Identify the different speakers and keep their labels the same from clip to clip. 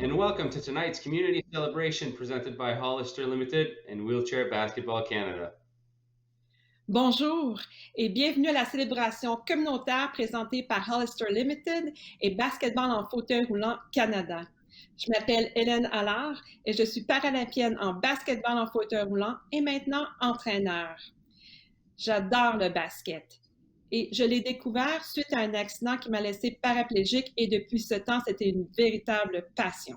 Speaker 1: and welcome to tonight's community celebration presented by Hollister Limited and Wheelchair Basketball Canada.
Speaker 2: Bonjour et bienvenue à la célébration communautaire présentée par Hollister Limited et Basketball en fauteuil roulant Canada. Je m'appelle Hélène Alors et je suis paralympienne en basketball en fauteuil roulant et maintenant entraîneur. J'adore le basket et je l'ai découvert suite à un accident qui m'a laissé paraplégique et depuis ce temps, c'était une véritable passion.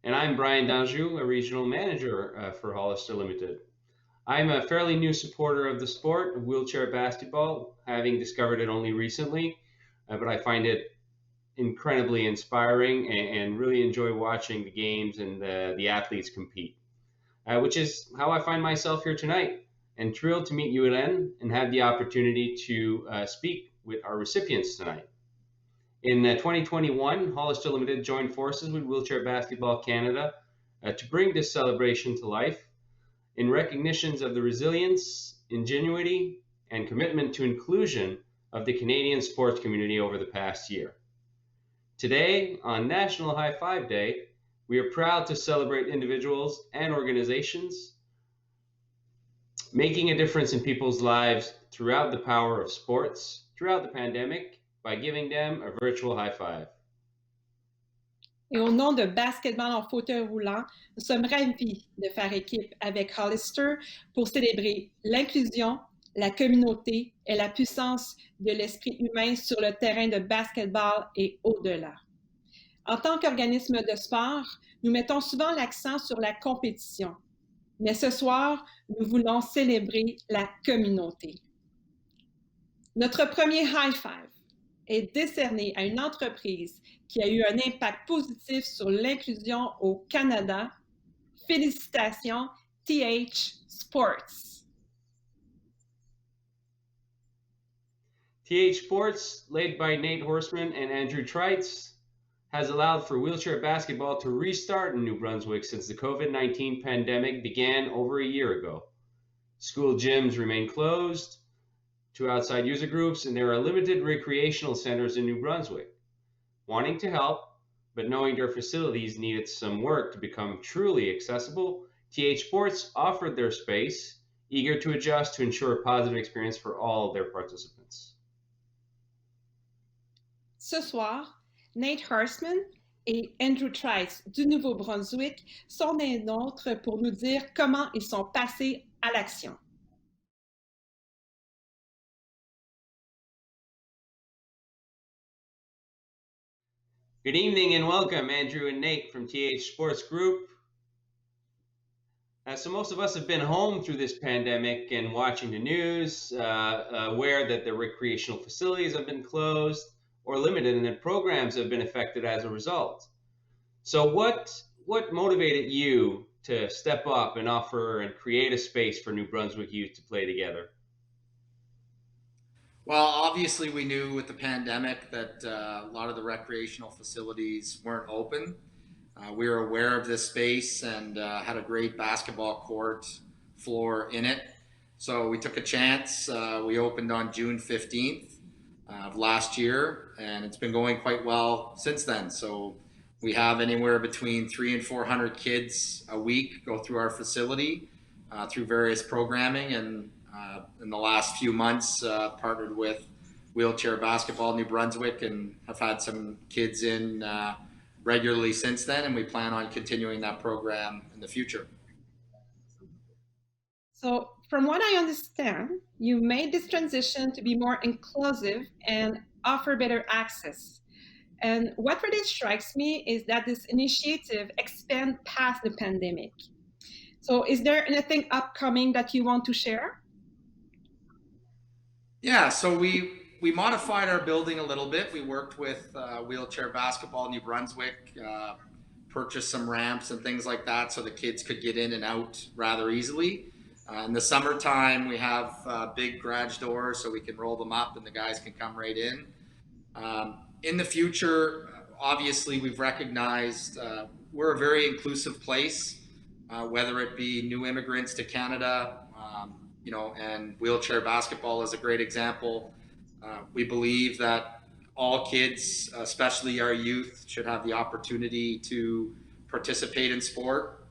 Speaker 1: And I'm Brian Danjou, a regional manager for Hollister Limited. I'm a fairly new supporter of the sport of wheelchair basketball, having discovered it only recently, but I find it incredibly inspiring and really enjoy watching the games and the athletes compete, which is how I find myself here tonight, and thrilled to meet you, Hélène, and have the opportunity to speak with our recipients tonight. In 2021, Hollister Limited joined forces with Wheelchair Basketball Canada to bring this celebration to life in recognitions of the resilience, ingenuity, and commitment to inclusion of the Canadian sports community over the past year. Today, on National High Five Day, we are proud to celebrate individuals and organizations making a difference in people's lives throughout the power of sports, throughout the pandemic, by giving them a virtual high five.
Speaker 2: Et au nom de Basketball en fauteuil roulant, nous sommes ravis de faire équipe avec Hollister pour célébrer l'inclusion, la communauté et la puissance de l'esprit humain sur le terrain de basketball et au-delà. En tant qu'organisme de sport, nous mettons souvent l'accent sur la compétition. Mais ce soir, nous voulons célébrer la communauté. Notre premier high five est décerné à une entreprise qui a eu un impact positif sur l'inclusion au Canada. Félicitations, TH Sports.
Speaker 1: TH Sports, led by Nate Horseman and Andrew Trites, has allowed for wheelchair basketball to restart in New Brunswick since the COVID-19 pandemic began over a year ago. School gyms remain closed to outside user groups, and there are limited recreational centers in New Brunswick. Wanting to help, but knowing their facilities needed some work to become truly accessible, TH Sports offered their space, eager to adjust to ensure a positive experience for all of their participants.
Speaker 2: Ce soir, Nate Horseman et Andrew Trice du Nouveau-Brunswick sont des nôtres pour nous dire comment ils sont passés à l'action.
Speaker 1: Good evening and welcome, Andrew and Nate from TH Sports Group. So most of us have been home through this pandemic and watching the news, aware that the recreational facilities have been closed or limited and that programs have been affected as a result. So what motivated you to step up and offer and create a space for New Brunswick youth to play together?
Speaker 3: Well, obviously we knew with the pandemic that a lot of the recreational facilities weren't open. We were aware of this space and had a great basketball court floor in it. So we took a chance. We opened on June 15th of last year, and it's been going quite well since then. So we have anywhere between 300 and 400 kids a week go through our facility through various programming, and in the last few months partnered with Wheelchair Basketball New Brunswick and have had some kids in regularly since then, and we plan on continuing that program in the future.
Speaker 2: So from what I understand, you made this transition to be more inclusive and offer better access. And what really strikes me is that this initiative expands past the pandemic. So is there anything upcoming that you want to share?
Speaker 3: Yeah, so we modified our building a little bit. We worked with Wheelchair Basketball New Brunswick, purchased some ramps and things like that so the kids could get in and out rather easily. In the summertime, we have big garage doors so we can roll them up and the guys can come right in. In the future, obviously, we've recognized we're a very inclusive place, whether it be new immigrants to Canada, and wheelchair basketball is a great example. We believe that all kids, especially our youth, should have the opportunity to participate in sport.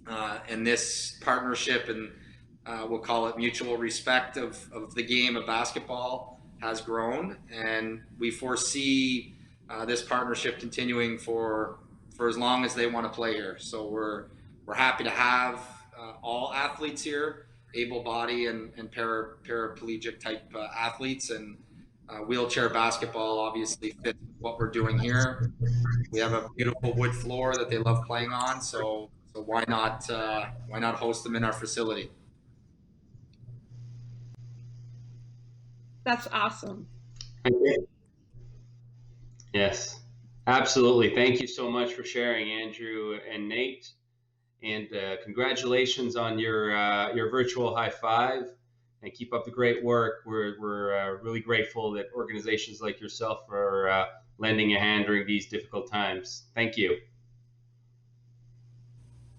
Speaker 3: And this partnership and we'll call it mutual respect of the game of basketball has grown, and we foresee this partnership continuing for as long as they want to play here. So we're happy to have all athletes here, able-bodied and paraplegic type athletes, and wheelchair basketball obviously fits what we're doing here. We have a beautiful wood floor that they love playing on, so why not host them in our facility?
Speaker 2: That's awesome.
Speaker 1: Yes, absolutely. Thank you so much for sharing, Andrew and Nate. And congratulations on your virtual high five. And keep up the great work. We're really grateful that organizations like yourself are lending a hand during these difficult times. Thank you.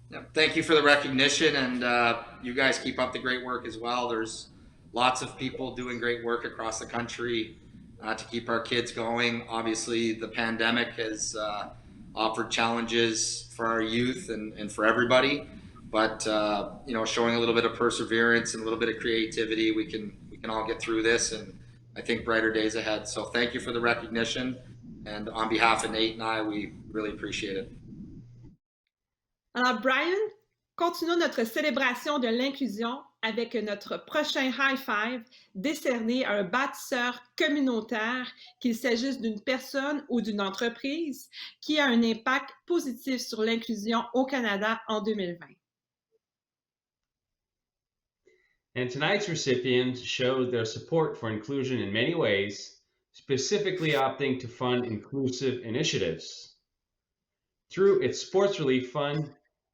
Speaker 3: Yeah, thank you for the recognition, and you guys keep up the great work as well. There's lots of people doing great work across the country to keep our kids going. Obviously, the pandemic has offered challenges for our youth and for everybody, but showing a little bit of perseverance and a little bit of creativity, we can all get through this, and I think brighter days ahead. So thank you for the recognition, and on behalf of Nate and I, we really appreciate it.
Speaker 2: Alors, Brian, continuons notre célébration de l'inclusion avec notre prochain high five décerné à un bâtisseur communautaire, qu'il s'agisse d'une personne ou d'une entreprise, qui a un impact positif sur l'inclusion au Canada en 2020.
Speaker 1: And tonight's recipients showed their support for inclusion in many ways, specifically opting to fund inclusive initiatives. Through its Sports Relief Fund,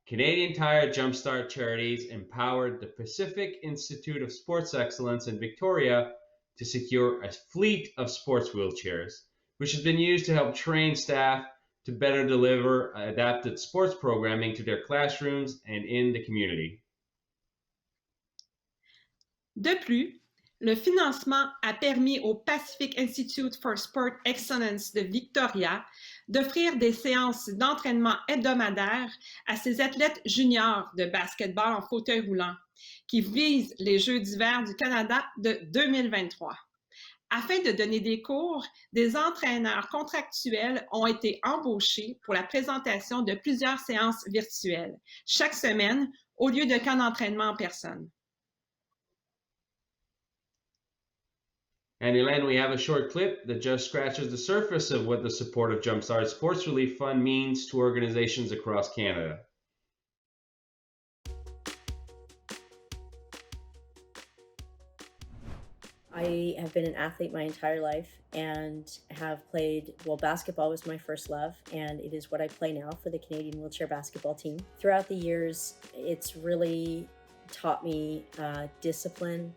Speaker 1: Canadian Tire Jumpstart Charities empowered the Pacific Institute of Sports Excellence in Victoria to secure a fleet of sports wheelchairs, which has been used to help train staff to better deliver adapted sports programming to their classrooms and in the community.
Speaker 2: De plus, le financement a permis au Pacific Institute for Sport Excellence de Victoria d'offrir des séances d'entraînement hebdomadaires à ses athlètes juniors de basketball en fauteuil roulant qui visent les Jeux d'hiver du Canada de 2023. Afin de donner des cours, des entraîneurs contractuels ont été embauchés pour la présentation de plusieurs séances virtuelles chaque semaine au lieu de camps d'entraînement en personne.
Speaker 1: And Hélène, we have a short clip that just scratches the surface of what the support of Jumpstart Sports Relief Fund means to organizations across Canada.
Speaker 4: I have been an athlete my entire life and have played, well, basketball was my first love, and it is what I play now for the Canadian wheelchair basketball team. Throughout the years, it's really taught me discipline,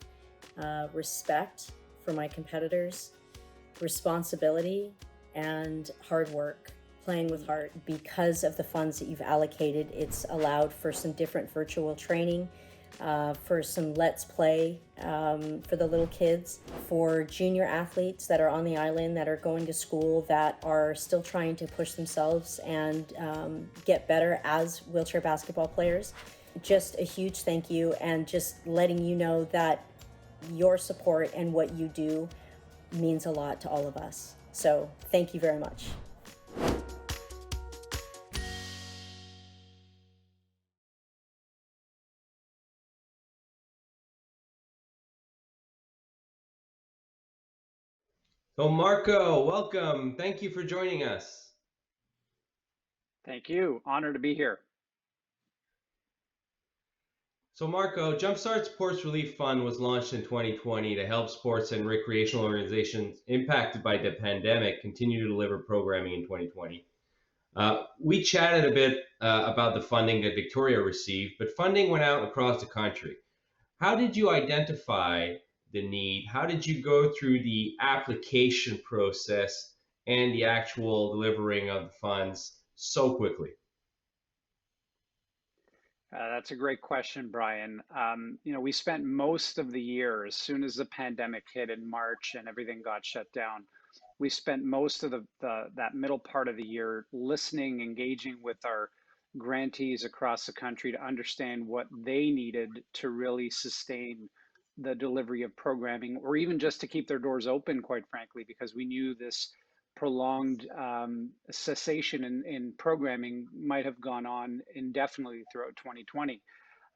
Speaker 4: respect for my competitors, responsibility, and hard work, playing with heart. Because of the funds that you've allocated, it's allowed for some different virtual training, for some Let's Play for the little kids, for junior athletes that are on the island that are going to school that are still trying to push themselves and get better as wheelchair basketball players. Just a huge thank you, and just letting you know that your support and what you do means a lot to all of us. So thank you very much.
Speaker 1: So Marco, welcome. Thank you for joining us.
Speaker 5: Thank you. Honored to be here.
Speaker 1: So Marco, Jumpstart Sports Relief Fund was launched in 2020 to help sports and recreational organizations impacted by the pandemic continue to deliver programming in 2020. We chatted a bit about the funding that Victoria received, but funding went out across the country. How did you identify the need? How did you go through the application process and the actual delivering of the funds so quickly?
Speaker 5: That's a great question, Brian. We spent most of the year, as soon as the pandemic hit in March and everything got shut down, we spent most of that middle part of the year listening, engaging with our grantees across the country to understand what they needed to really sustain the delivery of programming, or even just to keep their doors open, quite frankly, because we knew this prolonged cessation in programming might have gone on indefinitely throughout 2020.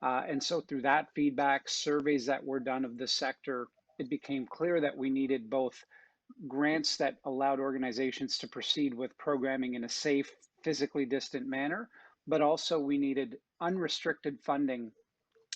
Speaker 5: And so through that feedback, surveys that were done of the sector, it became clear that we needed both grants that allowed organizations to proceed with programming in a safe, physically distant manner, but also we needed unrestricted funding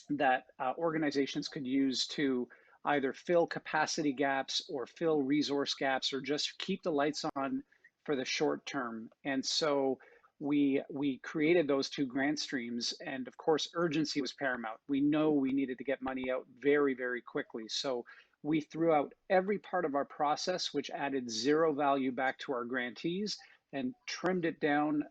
Speaker 5: that organizations could use to either fill capacity gaps or fill resource gaps or just keep the lights on for the short term. And so we created those two grant streams, and of course urgency was paramount. We know we needed to get money out very, very quickly. So we threw out every part of our process which added zero value back to our grantees and trimmed it down,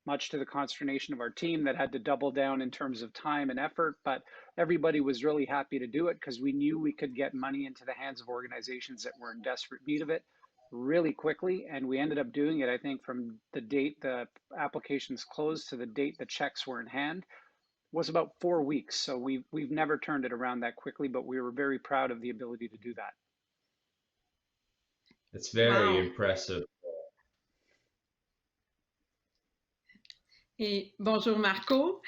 Speaker 5: much to the consternation of our team that had to double down in terms of time and effort. But everybody was really happy to do it because we knew we could get money into the hands of organizations that were in desperate need of it really quickly. And we ended up doing it, I think, from the date the applications closed to the date the checks were in hand was about 4 weeks. So we've never turned it around that quickly, but we were very proud of the ability to do that.
Speaker 1: It's very
Speaker 2: Wow.
Speaker 1: impressive.
Speaker 2: Et bonjour Marco.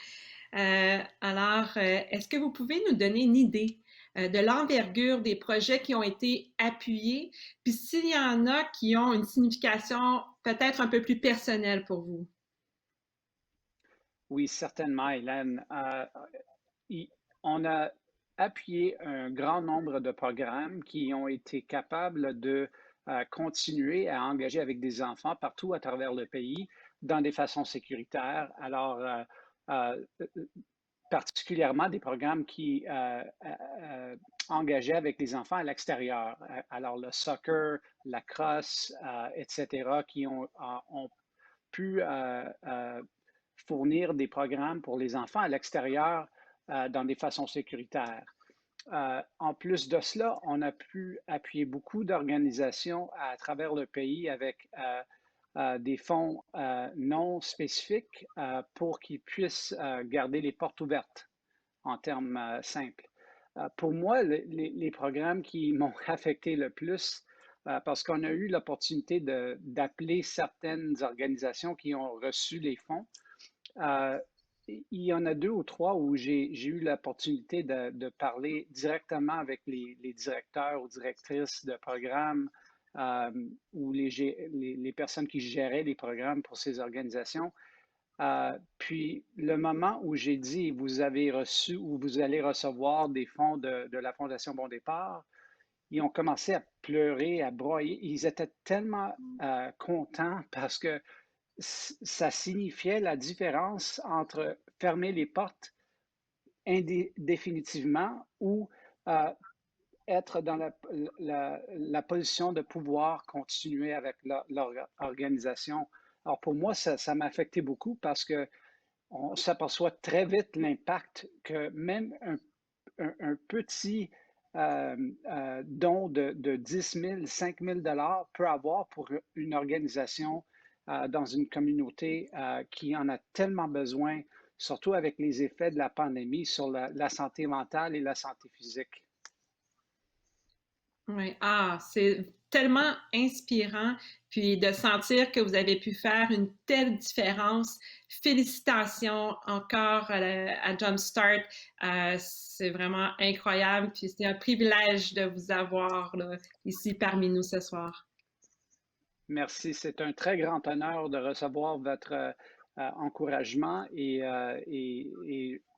Speaker 2: Alors, est-ce que vous pouvez nous donner une idée de l'envergure des projets qui ont été appuyés, puis s'il y en a qui ont une signification peut-être un peu plus personnelle pour vous?
Speaker 5: Oui, certainement, Hélène. On a appuyé un grand nombre de programmes qui ont été capables de continuer à engager avec des enfants partout à travers le pays dans des façons sécuritaires. Alors, particulièrement des programmes qui engageaient avec les enfants à l'extérieur. Alors, le soccer, la crosse, etc., qui ont pu fournir des programmes pour les enfants à l'extérieur dans des façons sécuritaires. En plus de cela, on a pu appuyer beaucoup d'organisations à travers le pays avec des fonds non spécifiques pour qu'ils puissent garder les portes ouvertes en termes simples. Pour moi, les programmes qui m'ont affecté le plus, parce qu'on a eu l'opportunité d'appeler certaines organisations qui ont reçu les fonds, il y en a 2 ou 3 où j'ai eu l'opportunité de parler directement avec les directeurs ou directrices de programmes ou les personnes qui géraient les programmes pour ces organisations. Puis le moment où j'ai dit vous avez reçu ou vous allez recevoir des fonds de la Fondation Bon Départ, ils ont commencé à pleurer, à broyer. Ils étaient tellement contents parce que ça signifiait la différence entre fermer les portes définitivement ou être dans la position de pouvoir continuer avec leur organisation. Alors pour moi, ça m'a affecté beaucoup parce qu'on s'aperçoit très vite l'impact que même un petit don de 10 000, 5 000 $ peut avoir pour une organisation dans une communauté qui en a tellement besoin, surtout avec les effets de la pandémie sur la santé mentale et la santé physique.
Speaker 2: Oui, c'est tellement inspirant, puis de sentir que vous avez pu faire une telle différence. Félicitations encore à Jumpstart. C'est vraiment incroyable, puis c'est un privilège de vous avoir là, ici parmi nous ce soir.
Speaker 5: Merci, c'est un très grand honneur de recevoir votre encouragement et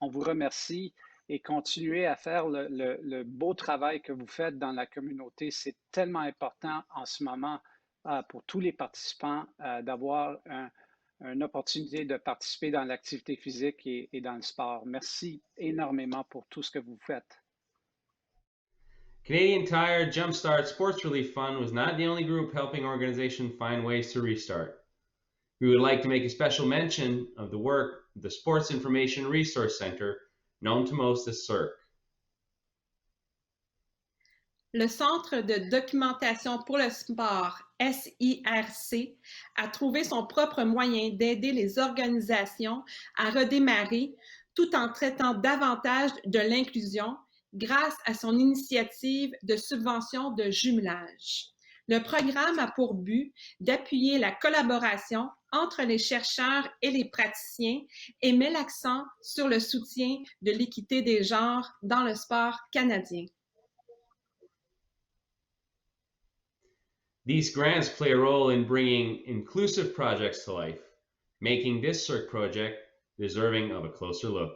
Speaker 5: on vous remercie et continuez à faire le beau travail que vous faites dans la communauté. C'est tellement important en ce moment pour tous les participants d'avoir une opportunité de participer dans l'activité physique et dans le sport. Merci énormément pour tout ce que vous faites.
Speaker 1: Canadian Tire Jumpstart Sports Relief Fund was not the only group helping organizations find ways to restart. We would like to make a special mention of the work of the Sports Information Resource Center, known to most as CIRC.
Speaker 2: Le Centre de documentation pour le sport, SIRC, a trouvé son propre moyen d'aider les organisations à redémarrer tout en traitant davantage de l'inclusion grâce à son initiative de subvention de jumelage. Le programme a pour but d'appuyer la collaboration entre les chercheurs et les praticiens et met l'accent sur le soutien de l'équité des genres dans le sport canadien.
Speaker 1: These grants play a role in bringing inclusive projects to life, making this CIRC project deserving of a closer look.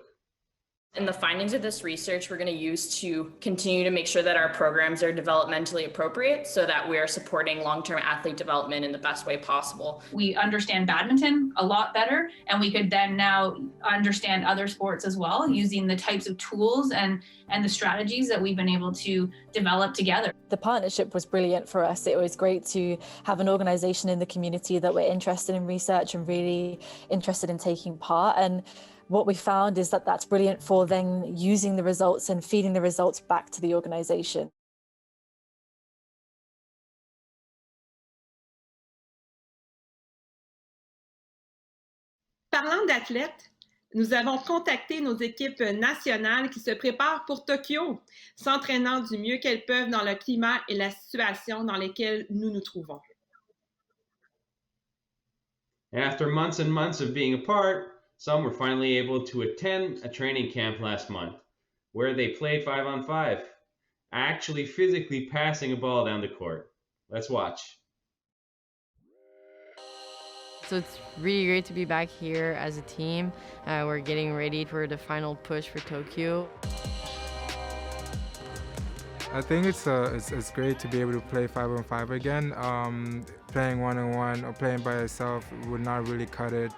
Speaker 6: And the findings of this research we're going to use to continue to make sure that our programs are developmentally appropriate so that we are supporting long-term athlete development in the best way possible.
Speaker 7: We understand badminton a lot better, and we could then now understand other sports as well using the types of tools and the strategies that we've been able to develop together.
Speaker 8: The partnership was brilliant for us. It was great to have an organization in the community that were interested in research and really interested in taking part. And what we found is that that's brilliant for then using the results and feeding the results back to the organization.
Speaker 2: Parlant d'athlètes, nous avons contacté nos équipes nationales qui se préparent pour Tokyo, s'entraînant du mieux qu'elles peuvent dans le climat et la situation dans lesquelles nous nous trouvons.
Speaker 1: After months and months of being apart, some were finally able to attend a training camp last month where they played 5-on-5, actually physically passing a ball down the court. Let's watch.
Speaker 9: So it's really great to be back here as a team. We're getting ready for the final push for Tokyo.
Speaker 10: I think it's great to be able to play 5-on-5 again. Playing one-on-one or playing by yourself would not really cut it.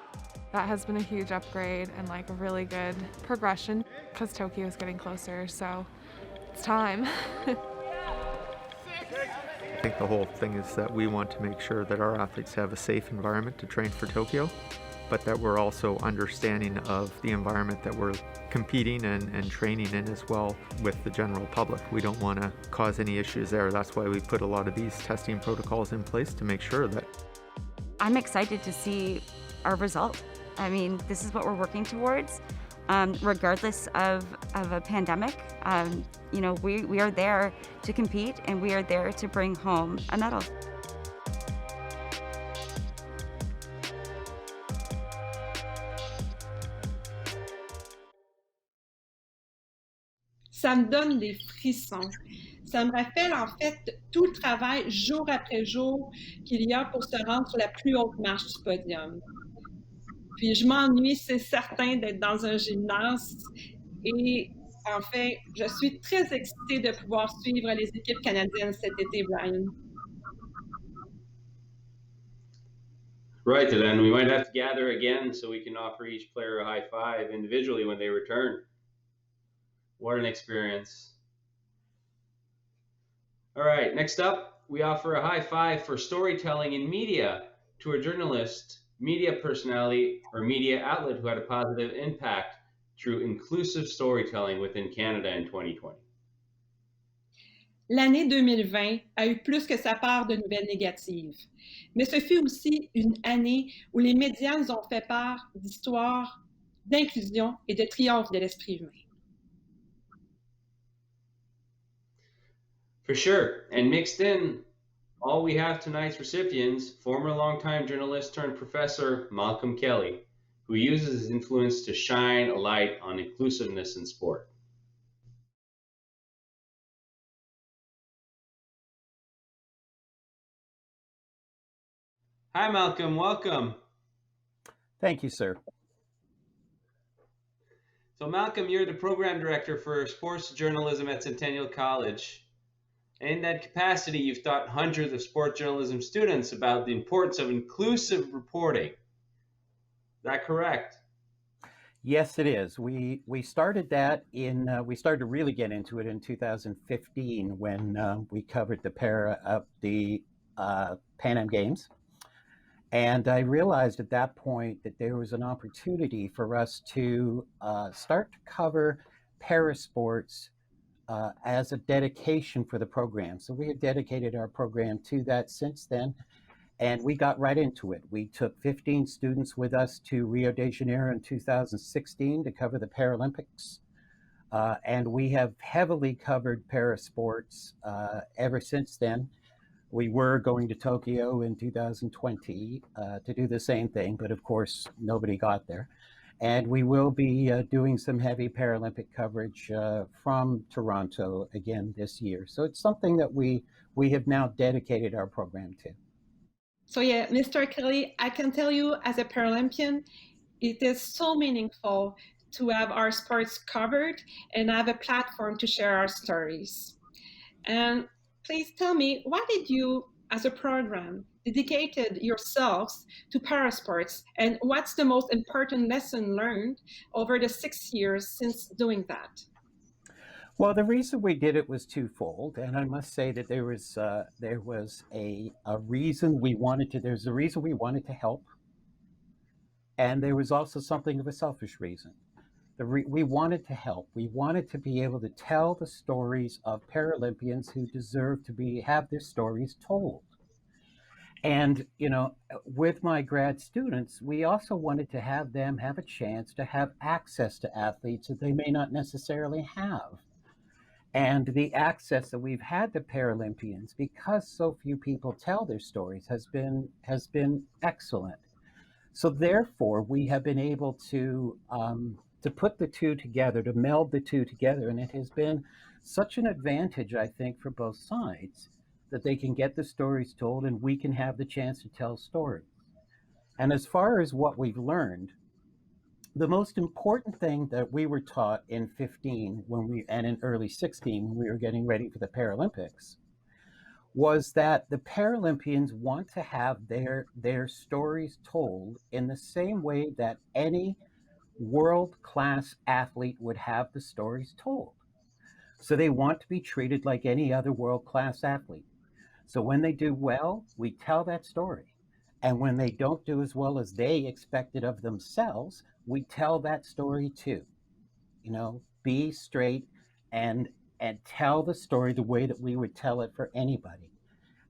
Speaker 11: That has been a huge upgrade and like a really good progression because Tokyo is getting closer, so it's time.
Speaker 12: I think the whole thing is that we want to make sure that our athletes have a safe environment to train for Tokyo, but that we're also understanding of the environment that we're competing and training in as well with the general public. We don't want to cause any issues there. That's why we put a lot of these testing protocols in place to make sure that.
Speaker 13: I'm excited to see our result. I mean, this is what we're working towards, regardless of a pandemic. You know, we are there to compete and we are there to bring home a medal.
Speaker 2: Ça me donne des frissons. Ça me rappelle en fait tout le travail jour après jour qu'il y a pour se rendre sur la plus haute marche du podium. Puis je m'ennuie, c'est certain, d'être dans un gymnase. Et en fait, je suis très excitée de pouvoir suivre les équipes canadiennes cet été, Brian.
Speaker 1: Right, then we might have to gather again so we can offer each player a high five individually when they return. What an experience. All right, next up, we offer a high five for storytelling in media to a journalist, media personality, or media outlet who had a positive impact through inclusive storytelling within Canada in 2020.
Speaker 2: L'année 2020 a eu plus que sa part de nouvelles négatives, mais ce fut aussi une année où les médias nous ont fait part d'histoires, d'inclusion et de triomphe de l'esprit humain.
Speaker 1: For sure, and mixed in, all we have tonight's recipients, former longtime journalist turned professor Malcolm Kelly, who uses his influence to shine a light on inclusiveness in sport. Hi, Malcolm. Welcome.
Speaker 14: Thank you, sir.
Speaker 1: So, Malcolm, you're the program director for sports journalism at Centennial College. And in that capacity, you've taught hundreds of sports journalism students about the importance of inclusive reporting. Is that correct?
Speaker 14: Yes, it is. We started that we started to really get into it in 2015 when we covered the Pan Am Games. And I realized at that point that there was an opportunity for us to start to cover para sports as a dedication for the program. So we have dedicated our program to that since then. And we got right into it. We took 15 students with us to Rio de Janeiro in 2016 to cover the Paralympics. And we have heavily covered parasports ever since then. We were going to Tokyo in 2020 to do the same thing, but of course, nobody got there. And we will be doing some heavy Paralympic coverage from Toronto again this year. So it's something that we have now dedicated our program to.
Speaker 2: So yeah, Mr. Kelly, I can tell you as a Paralympian, it is so meaningful to have our sports covered and have a platform to share our stories. And please tell me, why did you, as a program, dedicated yourselves to parasports, and what's the most important lesson learned over the 6 years since doing that?
Speaker 14: Well, the reason we did it was twofold, and I must say that there was a reason we wanted to. There's a reason we wanted to help, and there was also something of a selfish reason. We wanted to help. We wanted to be able to tell the stories of Paralympians who deserve to have their stories told. And with my grad students, we also wanted to have them have a chance to have access to athletes that they may not necessarily have. And the access that we've had to Paralympians, because so few people tell their stories, has been excellent. So therefore, we have been able to put the two together, to meld the two together, and it has been such an advantage, I think, for both sides, that they can get the stories told and we can have the chance to tell stories. And as far as what we've learned, the most important thing that we were taught in 15 and in early 16 when we were getting ready for the Paralympics was that the Paralympians want to have their stories told in the same way that any world-class athlete would have the stories told. So they want to be treated like any other world-class athlete. So when they do well, we tell that story. And when they don't do as well as they expected of themselves, we tell that story too. Be straight and tell the story the way that we would tell it for anybody.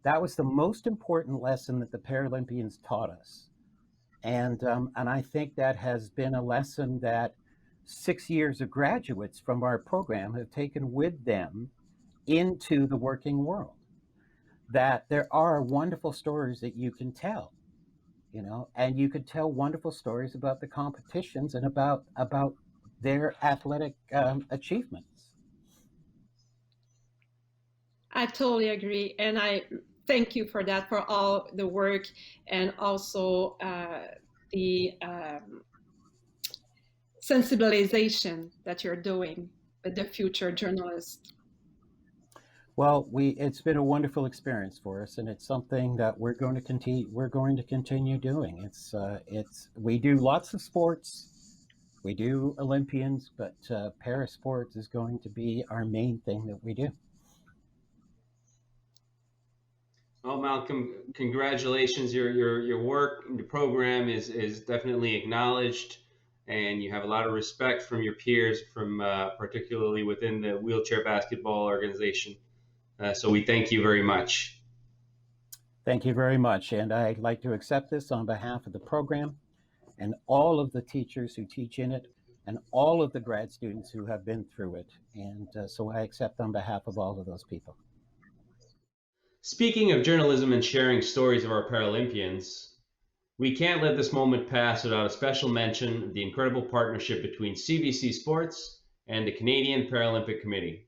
Speaker 14: That was the most important lesson that the Paralympians taught us. And I think that has been a lesson that 6 years of graduates from our program have taken with them into the working world. That there are wonderful stories that you can tell, and you could tell wonderful stories about the competitions and about their athletic achievements.
Speaker 2: I totally agree, and I thank you for that, for all the work and also the sensibilization that you're doing with the future journalists.
Speaker 14: Well, it's been a wonderful experience for us, and it's something that we're going to continue doing. We do lots of sports, we do Olympians, but parasports is going to be our main thing that we do.
Speaker 1: Well, Malcolm, congratulations. Your work, your program is definitely acknowledged, and you have a lot of respect from your peers, from particularly within the wheelchair basketball organization. So we thank you very much.
Speaker 14: Thank you very much. And I'd like to accept this on behalf of the program and all of the teachers who teach in it and all of the grad students who have been through it. And so I accept on behalf of all of those people.
Speaker 1: Speaking of journalism and sharing stories of our Paralympians, we can't let this moment pass without a special mention of the incredible partnership between CBC Sports and the Canadian Paralympic Committee.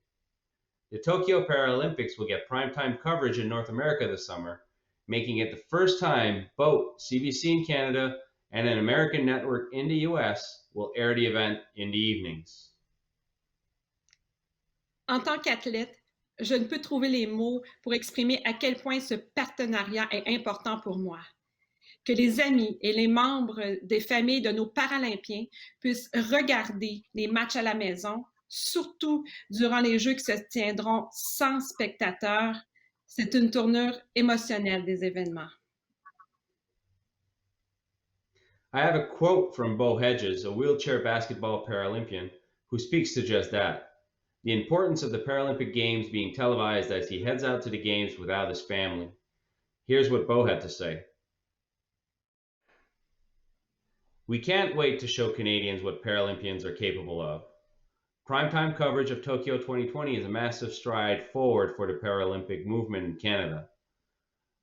Speaker 1: The Tokyo Paralympics will get primetime coverage in North America this summer, making it the first time both CBC in Canada and an American network in the US will air the event in the evenings.
Speaker 2: En tant qu'athlète, je ne peux trouver les mots pour exprimer à quel point ce partenariat est important pour moi. Que les amis et les membres des familles de nos Paralympiens puissent regarder les matchs à la maison, surtout durant les Jeux qui se tiendront sans spectateurs, c'est une tournure émotionnelle des événements.
Speaker 1: I have a quote from Bo Hedges, a wheelchair basketball Paralympian, who speaks to just that. the importance of the Paralympic Games being televised as he heads out to the Games without his family. Here's what Bo had to say. We can't wait to show Canadians what Paralympians are capable of. Primetime coverage of Tokyo 2020 is a massive stride forward for the Paralympic movement in Canada.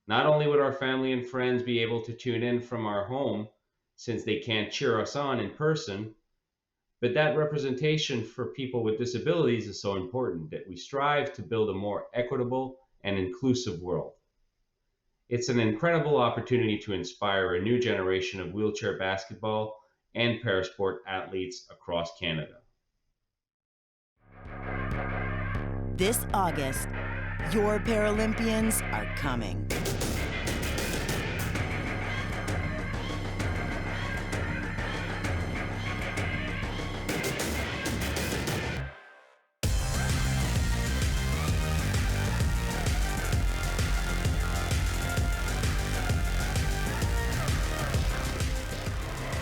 Speaker 1: Not only would our family and friends be able to tune in from our home, since they can't cheer us on in person, but that representation for people with disabilities is so important that we strive to build a more equitable and inclusive world. It's an incredible opportunity to inspire a new generation of wheelchair basketball and parasport athletes across Canada.
Speaker 15: This August, your Paralympians are coming.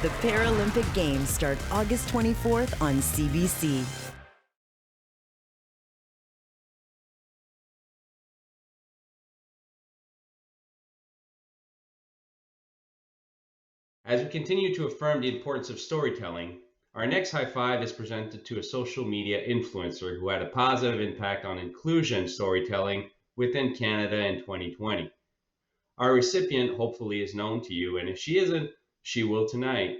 Speaker 15: The Paralympic Games start August 24th on CBC.
Speaker 1: As we continue to affirm the importance of storytelling, our next high five is presented to a social media influencer who had a positive impact on inclusion storytelling within Canada in 2020. Our recipient hopefully is known to you, and if she isn't, she will tonight.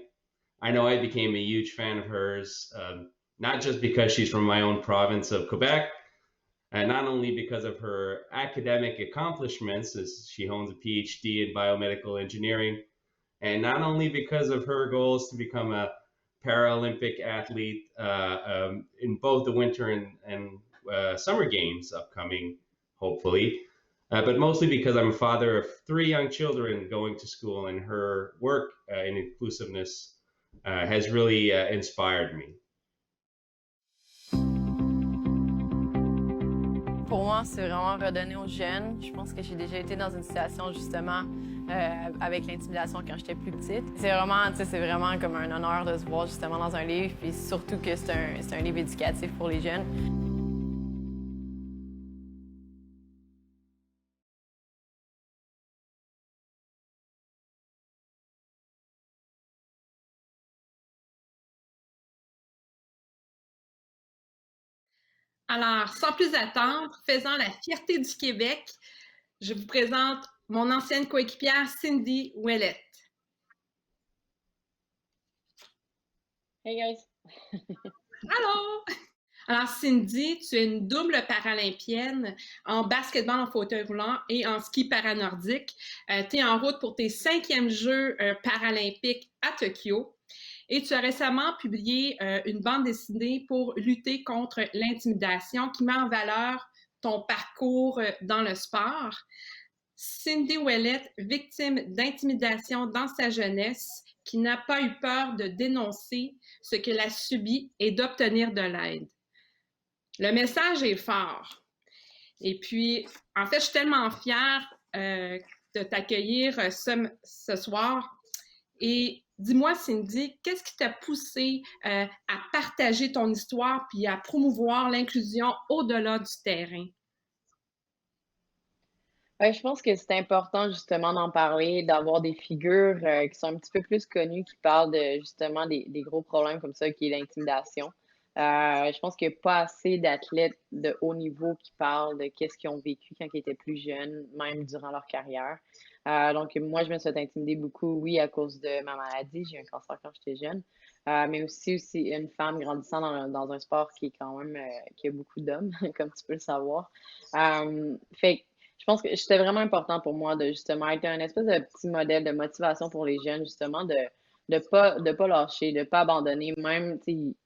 Speaker 1: I know I became a huge fan of hers, not just because she's from my own province of Quebec, and not only because of her academic accomplishments, as she owns a PhD in biomedical engineering, and not only because of her goals to become a Paralympic athlete in both the winter and summer games upcoming, hopefully, but mostly because I'm a father of 3 young children going to school, and her work in inclusiveness has really inspired me.
Speaker 9: Pour moi, c'est vraiment redonner aux jeunes. Je pense que j'ai déjà été dans une situation justement avec l'intimidation quand j'étais plus petite. C'est vraiment comme un honneur de se voir justement dans un livre, puis surtout que c'est un livre éducatif pour les jeunes.
Speaker 2: Alors, sans plus attendre, faisant la fierté du Québec, je vous présente mon ancienne coéquipière Cindy Ouellette.
Speaker 16: Hey guys!
Speaker 2: Allô! Alors Cindy, tu es une double paralympienne en basketball en fauteuil roulant et en ski paranordique. Tu es en route pour tes 5e Jeux paralympiques à Tokyo. Et tu as récemment publié une bande dessinée pour lutter contre l'intimidation qui met en valeur ton parcours dans le sport. Cindy Ouellette, victime d'intimidation dans sa jeunesse, qui n'a pas eu peur de dénoncer ce qu'elle a subi et d'obtenir de l'aide. Le message est fort. Et puis, en fait, je suis tellement fière de t'accueillir ce soir. Et dis-moi, Cindy, qu'est-ce qui t'a poussé à partager ton histoire puis à promouvoir l'inclusion au-delà du terrain?
Speaker 16: Je pense que c'est important justement d'en parler, d'avoir des figures qui sont un petit peu plus connues, qui parlent de justement des gros problèmes comme ça, qui est l'intimidation. Je pense qu'il n'y a pas assez d'athlètes de haut niveau qui parlent de qu'est-ce qu'ils ont vécu quand ils étaient plus jeunes, même durant leur carrière. Donc, moi, je me suis fait intimider beaucoup, oui, à cause de ma maladie. J'ai eu un cancer quand j'étais jeune, mais aussi une femme grandissant dans un sport qui est quand même, qui a beaucoup d'hommes, comme tu peux le savoir. Fait que je pense que c'était vraiment important pour moi de justement être un espèce de petit modèle de motivation pour les jeunes, justement, de pas lâcher, de pas abandonner, même si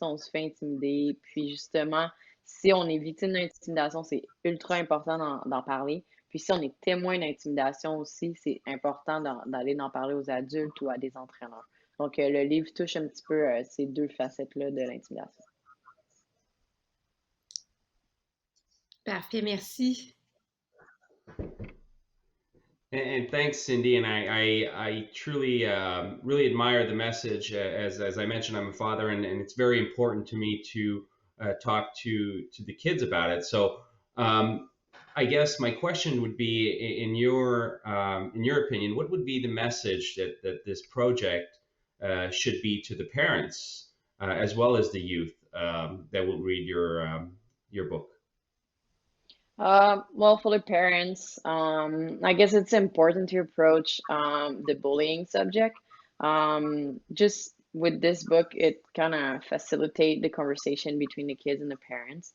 Speaker 16: on se fait intimider. Puis justement, si on est victime d'intimidation, c'est ultra important d'en parler. Puis si on est témoin d'intimidation aussi, c'est important d'aller en parler aux adultes ou à des entraîneurs. Donc, le livre touche un petit peu ces 2 facettes-là de l'intimidation.
Speaker 2: Parfait, merci.
Speaker 1: And thanks, Cindy. And I truly really admire the message. As I mentioned, I'm a father, and it's very important to me to talk to the kids about it. So I guess my question would be, in your opinion, what would be the message that this project should be to the parents as well as the youth that will read your book?
Speaker 16: Well, for the parents, I guess it's important to approach the bullying subject. Just with this book, it kind of facilitate the conversation between the kids and the parents.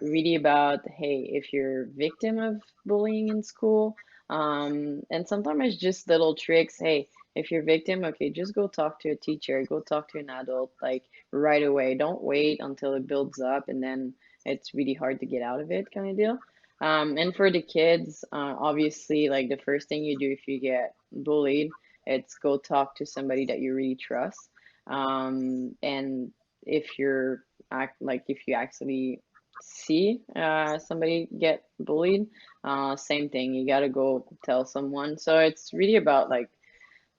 Speaker 16: Really about, hey, if you're a victim of bullying in school, and sometimes it's just little tricks. Hey, if you're a victim, okay, just go talk to a teacher, go talk to an adult, like right away. Don't wait until it builds up and then it's really hard to get out of it, kind of deal. And for the kids, obviously, like the first thing you do if you get bullied, it's go talk to somebody that you really trust. And if you're if you actually see somebody get bullied, same thing, you gotta go tell someone. So it's really about like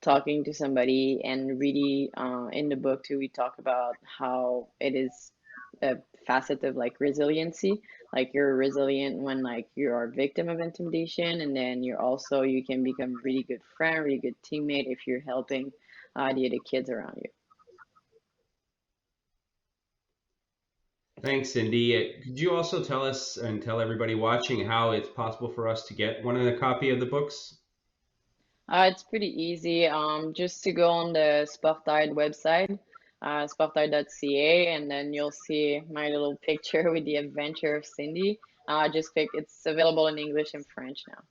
Speaker 16: talking to somebody, and really in the book too, we talk about how it is a facet of like resiliency. Like you're resilient when like you are a victim of intimidation, and then you can become really good friend, really good teammate if you're helping the other kids around you.
Speaker 1: Thanks, Cindy. Could you also tell us and tell everybody watching how it's possible for us to get one of the copy of the books?
Speaker 16: It's pretty easy. Just to go on the Sportide website, sportide.ca, and then you'll see my little picture with the adventure of Cindy. Just click. It's available in English and French now.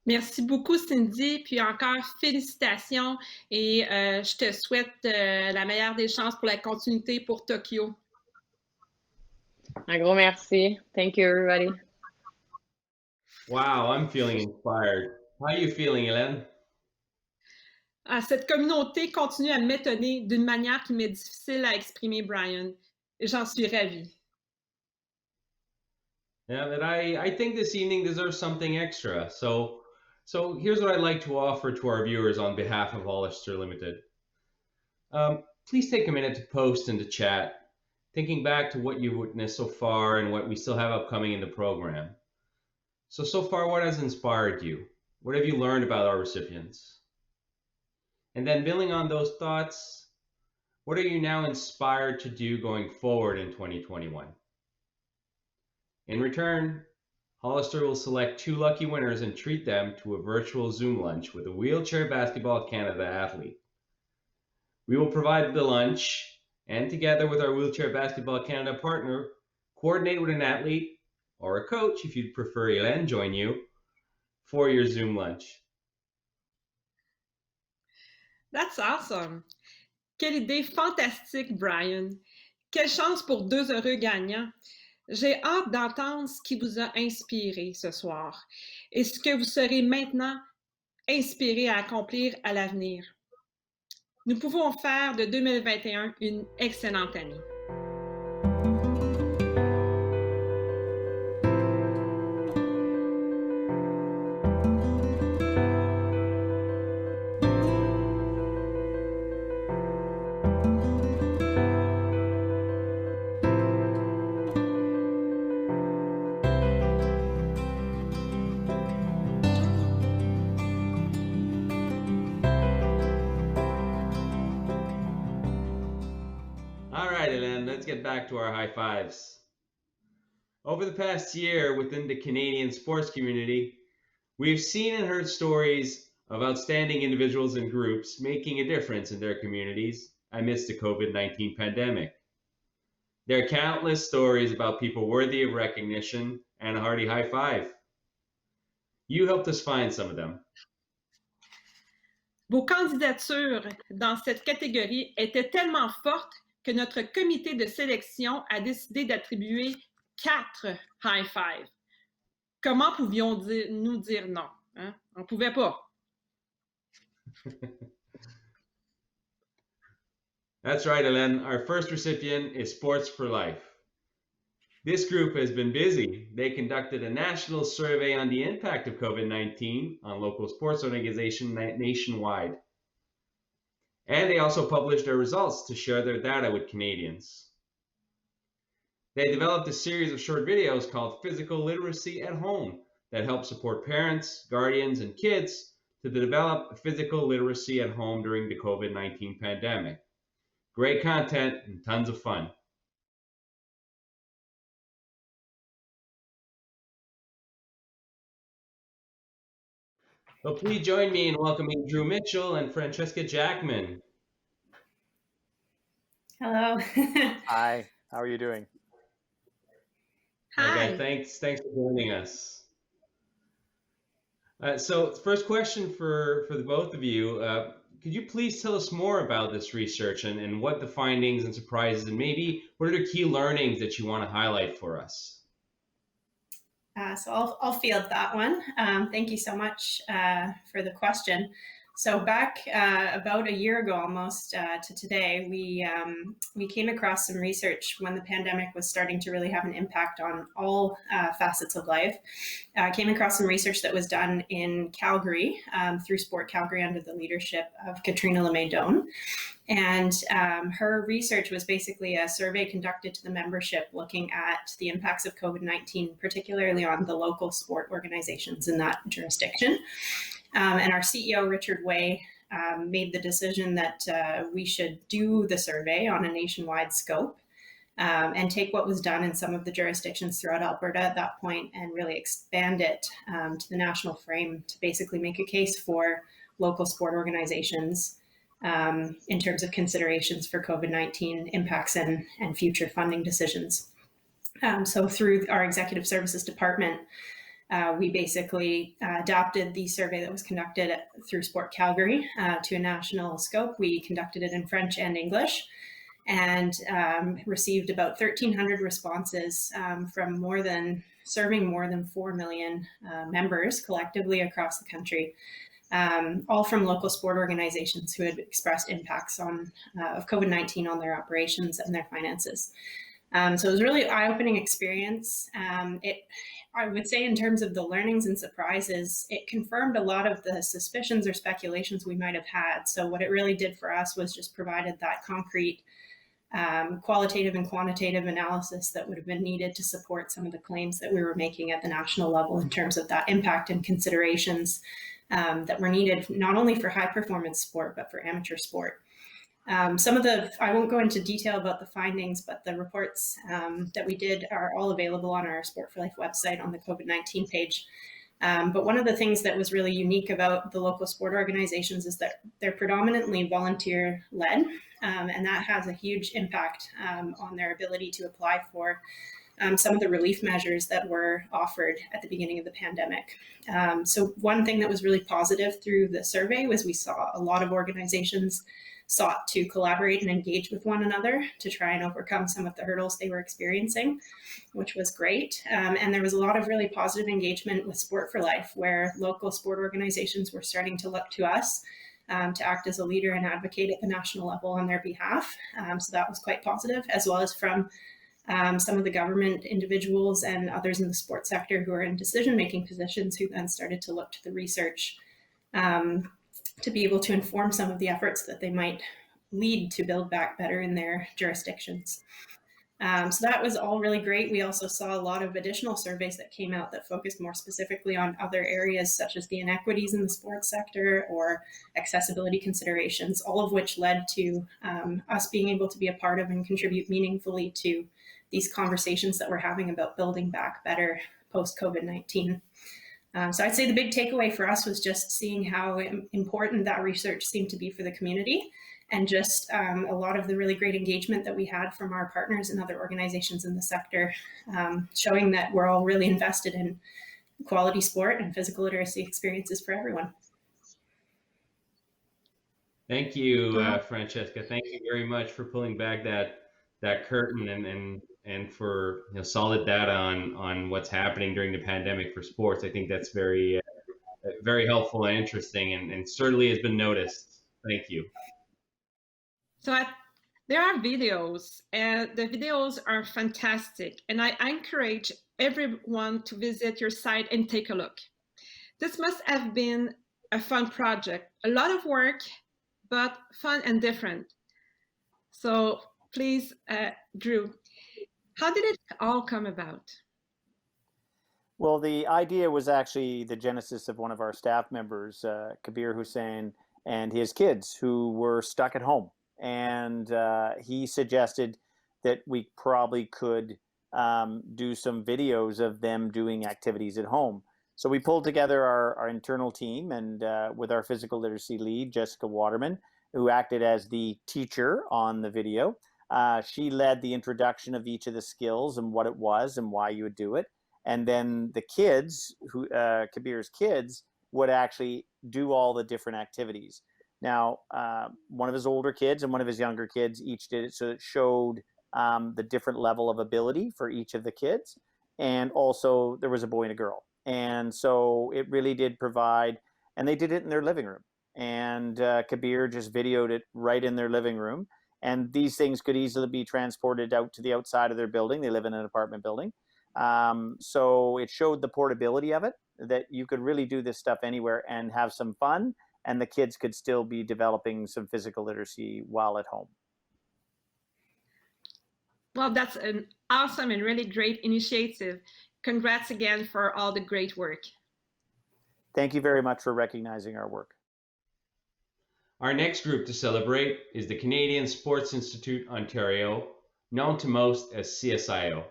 Speaker 2: Merci beaucoup, Cindy. Puis encore, félicitations et je te souhaite la meilleure des chances pour la continuité pour Tokyo.
Speaker 16: Un gros merci. Thank you, everybody.
Speaker 1: Wow, I'm feeling inspired. How are you feeling, Hélène?
Speaker 2: Cette communauté continue à m'étonner d'une manière qui m'est difficile à exprimer, Brian. J'en suis ravie.
Speaker 1: Yeah, but I think this evening deserves something extra. So here's what I'd like to offer to our viewers on behalf of Hollister Limited. Please take a minute to post in the chat, thinking back to what you've witnessed so far and what we still have upcoming in the program. So far, what has inspired you? What have you learned about our recipients? And then building on those thoughts, what are you now inspired to do going forward in 2021? In return, Hollister will select 2 lucky winners and treat them to a virtual Zoom lunch with a Wheelchair Basketball Canada athlete. We will provide the lunch, and together with our Wheelchair Basketball Canada partner, coordinate with an athlete or a coach, if you'd prefer Hélène join you, for your Zoom lunch.
Speaker 2: That's awesome. Quelle idée fantastique, Brian. Quelle chance pour 2 heureux gagnants. J'ai hâte d'entendre ce qui vous a inspiré ce soir et ce que vous serez maintenant inspiré à accomplir à l'avenir. Nous pouvons faire de 2021 une excellente année.
Speaker 1: Let's get back to our high fives. Over the past year within the Canadian sports community, we've seen and heard stories of outstanding individuals and groups making a difference in their communities amidst the COVID-19 pandemic. There are countless stories about people worthy of recognition and a hearty high five. You helped us find some of them.
Speaker 2: Vos candidatures dans cette catégorie étaient tellement fortes que notre comité de sélection a décidé d'attribuer 4 high five. Comment pouvions-nous dire non? Hein? On ne pouvait pas.
Speaker 1: That's right, Hélène. Our first recipient is Sports for Life. This group has been busy. They conducted a national survey on the impact of COVID-19 on local sports organizations nationwide. And they also published their results to share their data with Canadians. They developed a series of short videos called Physical Literacy at Home that help support parents, guardians, and kids to develop physical literacy at home during the COVID-19 pandemic. Great content and tons of fun. So please join me in welcoming Drew Mitchell and Francesca Jackman.
Speaker 17: Hello.
Speaker 18: Hi, how are you doing?
Speaker 1: Hi. Okay, thanks for joining us. So first question for the both of you, could you please tell us more about this research and what the findings and surprises, and maybe what are the key learnings that you want to highlight for us?
Speaker 17: So I'll field that one. Thank you so much for the question. So back about a year ago almost to today, we came across some research when the pandemic was starting to really have an impact on all facets of life. Came across some research that was done in Calgary through Sport Calgary under the leadership of Katrina LeMaydon. And her research was basically a survey conducted to the membership looking at the impacts of COVID-19, particularly on the local sport organizations in that jurisdiction. And our CEO, Richard Way, made the decision that we should do the survey on a nationwide scope and take what was done in some of the jurisdictions throughout Alberta at that point and really expand it to the national frame to basically make a case for local sport organizations in terms of considerations for COVID-19 impacts and future funding decisions. So through our executive services department, we basically adapted the survey that was conducted through Sport Calgary to a national scope. We conducted it in French and English and received about 1,300 responses from serving more than 4 million members collectively across the country, all from local sport organizations who had expressed impacts of COVID-19 on their operations and their finances. So it was a really eye-opening experience. I would say in terms of the learnings and surprises, it confirmed a lot of the suspicions or speculations we might have had. So what it really did for us was just provided that concrete qualitative and quantitative analysis that would have been needed to support some of the claims that we were making at the national level in terms of that impact and considerations that were needed not only for high performance sport, but for amateur sport. I won't go into detail about the findings, but the reports that we did are all available on our Sport for Life website on the COVID-19 page. But one of the things that was really unique about the local sport organizations is that they're predominantly volunteer-led, and that has a huge impact on their ability to apply for some of the relief measures that were offered at the beginning of the pandemic. So one thing that was really positive through the survey was we saw a lot of organizations sought to collaborate and engage with one another to try and overcome some of the hurdles they were experiencing, which was great. And there was a lot of really positive engagement with Sport for Life, where local sport organizations were starting to look to us to act as a leader and advocate at the national level on their behalf. So that was quite positive, as well as from some of the government individuals and others in the sports sector who are in decision-making positions who then started to look to the research to be able to inform some of the efforts that they might lead to build back better in their jurisdictions. So that was all really great. We also saw a lot of additional surveys that came out that focused more specifically on other areas such as the inequities in the sports sector or accessibility considerations, all of which led to us being able to be a part of and contribute meaningfully to these conversations that we're having about building back better post-COVID-19. So I'd say the big takeaway for us was just seeing how important that research seemed to be for the community, and just a lot of the really great engagement that we had from our partners and other organizations in the sector, showing that we're all really invested in quality sport and physical literacy experiences for everyone.
Speaker 1: Thank you, Francesca. Thank you very much for pulling back that curtain and for solid data on what's happening during the pandemic for sports. I think that's very very helpful and interesting, and certainly has been noticed. Thank you.
Speaker 2: So there are videos, and the videos are fantastic, and I encourage everyone to visit your site and take a look. This must have been a fun project, a lot of work, but fun and different. So please, Drew, how did it all come about?
Speaker 18: Well, the idea was actually the genesis of one of our staff members, Kabir Hussain, and his kids who were stuck at home. And he suggested that we probably could do some videos of them doing activities at home. So we pulled together our internal team and with our physical literacy lead, Jessica Waterman, who acted as the teacher on the video. She led the introduction of each of the skills and what it was and why you would do it. And then the kids, Kabir's kids, would actually do all the different activities. Now, one of his older kids and one of his younger kids each did it, so it showed the different level of ability for each of the kids. And also there was a boy and a girl. And so it really did provide, and they did it in their living room. And Kabir just videoed it right in their living room. And these things could easily be transported out to the outside of their building. They live in an apartment building. So it showed the portability of it, that you could really do this stuff anywhere and have some fun, and the kids could still be developing some physical literacy while at home.
Speaker 2: Well, that's an awesome and really great initiative. Congrats again for all the great work.
Speaker 18: Thank you very much for recognizing our work.
Speaker 1: Our next group to celebrate is the Canadian Sports Institute Ontario, known to most as CSIO,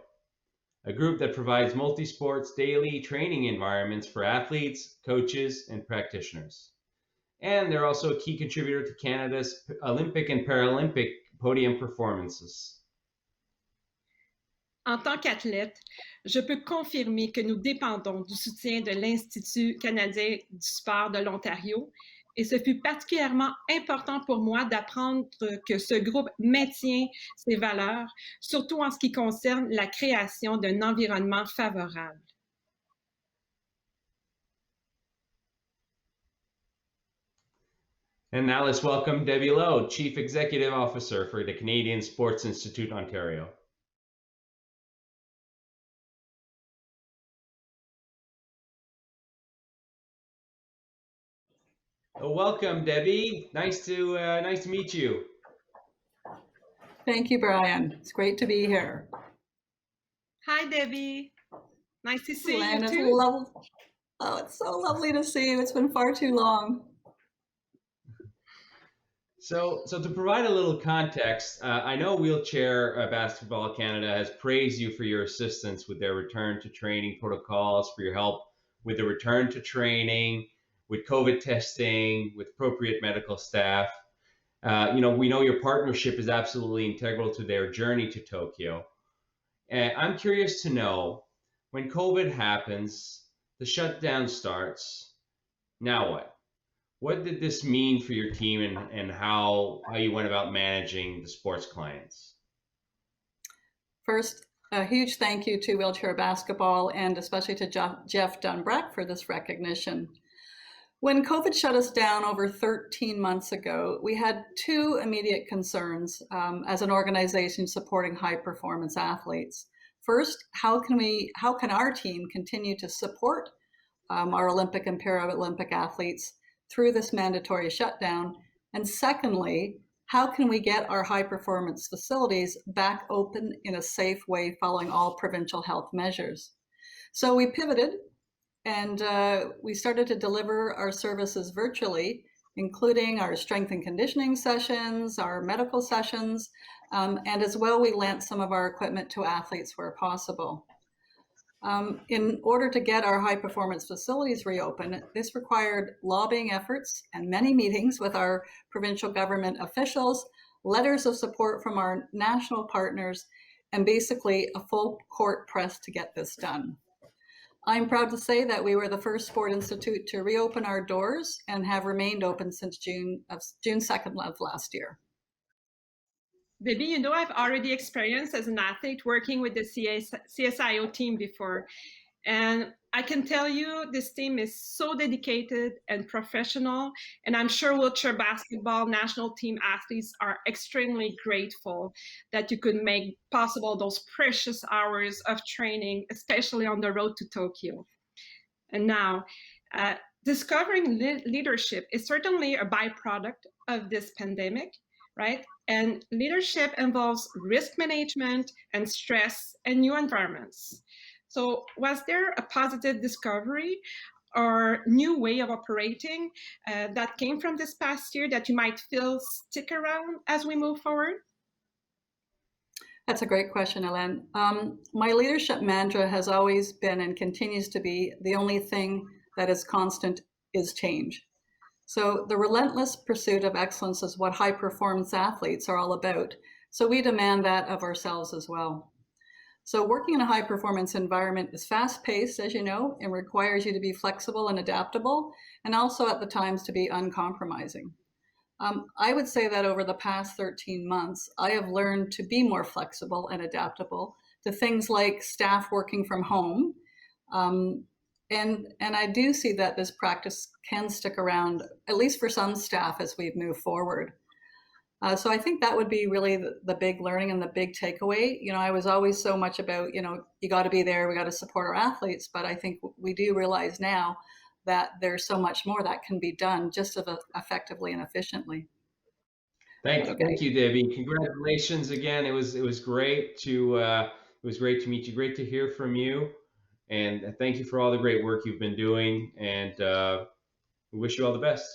Speaker 1: a group that provides multi-sports daily training environments for athletes, coaches, and practitioners. And they're also a key contributor to Canada's Olympic and Paralympic podium performances.
Speaker 2: En tant qu'athlète, je peux confirmer que nous dépendons du soutien de l'Institut canadien du sport de l'Ontario, et ce fut particulièrement important pour moi d'apprendre que ce groupe maintient ses valeurs, surtout en ce qui concerne la création d'un environnement favorable.
Speaker 1: And now let's welcome Debbie Lowe, Chief Executive Officer for the Canadian Sports Institute Ontario. Well, welcome, Debbie. Nice to meet you.
Speaker 19: Thank you, Brian. It's great to be here.
Speaker 2: Hi, Debbie. Nice to see
Speaker 19: you
Speaker 2: too.
Speaker 19: Oh, it's so lovely to see you. It's been far too long.
Speaker 1: So to provide a little context, I know Wheelchair Basketball Canada has praised you for your assistance with their return to training protocols, for your help with the return to training, with COVID testing, with appropriate medical staff. We know your partnership is absolutely integral to their journey to Tokyo. And I'm curious to know, when COVID happens, the shutdown starts, now what? What did this mean for your team and how you went about managing the sports clients?
Speaker 19: First, a huge thank you to Wheelchair Basketball and especially to Jeff Dunbrack for this recognition. When COVID shut us down over 13 months ago, we had two immediate concerns as an organization supporting high performance athletes. First, how can our team continue to support our Olympic and Paralympic athletes through this mandatory shutdown? And secondly, how can we get our high performance facilities back open in a safe way following all provincial health measures? So we pivoted and we started to deliver our services virtually, including our strength and conditioning sessions, our medical sessions, and as well, we lent some of our equipment to athletes where possible. In order to get our high performance facilities reopened, this required lobbying efforts and many meetings with our provincial government officials, letters of support from our national partners, and basically a full court press to get this done. I'm proud to say that we were the first sport institute to reopen our doors and have remained open since June 2nd of last year.
Speaker 2: Debbie, I've already experienced as an athlete working with the CSIO team before. And I can tell you this team is so dedicated and professional. And I'm sure Wheelchair Basketball national team athletes are extremely grateful that you could make possible those precious hours of training, especially on the road to Tokyo. And now, discovering leadership is certainly a byproduct of this pandemic, right? And leadership involves risk management and stress and new environments. So was there a positive discovery or new way of operating that came from this past year that you might feel stick around as we move forward?
Speaker 19: That's a great question, Hélène. My leadership mantra has always been and continues to be the only thing that is constant is change. So the relentless pursuit of excellence is what high performance athletes are all about. So we demand that of ourselves as well. So working in a high performance environment is fast paced, as you know, and requires you to be flexible and adaptable, and also at the times to be uncompromising. I would say that over the past 13 months, I have learned to be more flexible and adaptable to things like staff working from home. And I do see that this practice can stick around, at least for some staff, as we move forward. So I think that would be really the big learning and the big takeaway. You know, I was always so much about, you know, you got to be there, we got to support our athletes, but I think we do realize now that there's so much more that can be done just as effectively and efficiently.
Speaker 1: Thank you, Debbie. Congratulations again. It was great to meet you. Great to hear from you, and thank you for all the great work you've been doing. And we wish you all the best.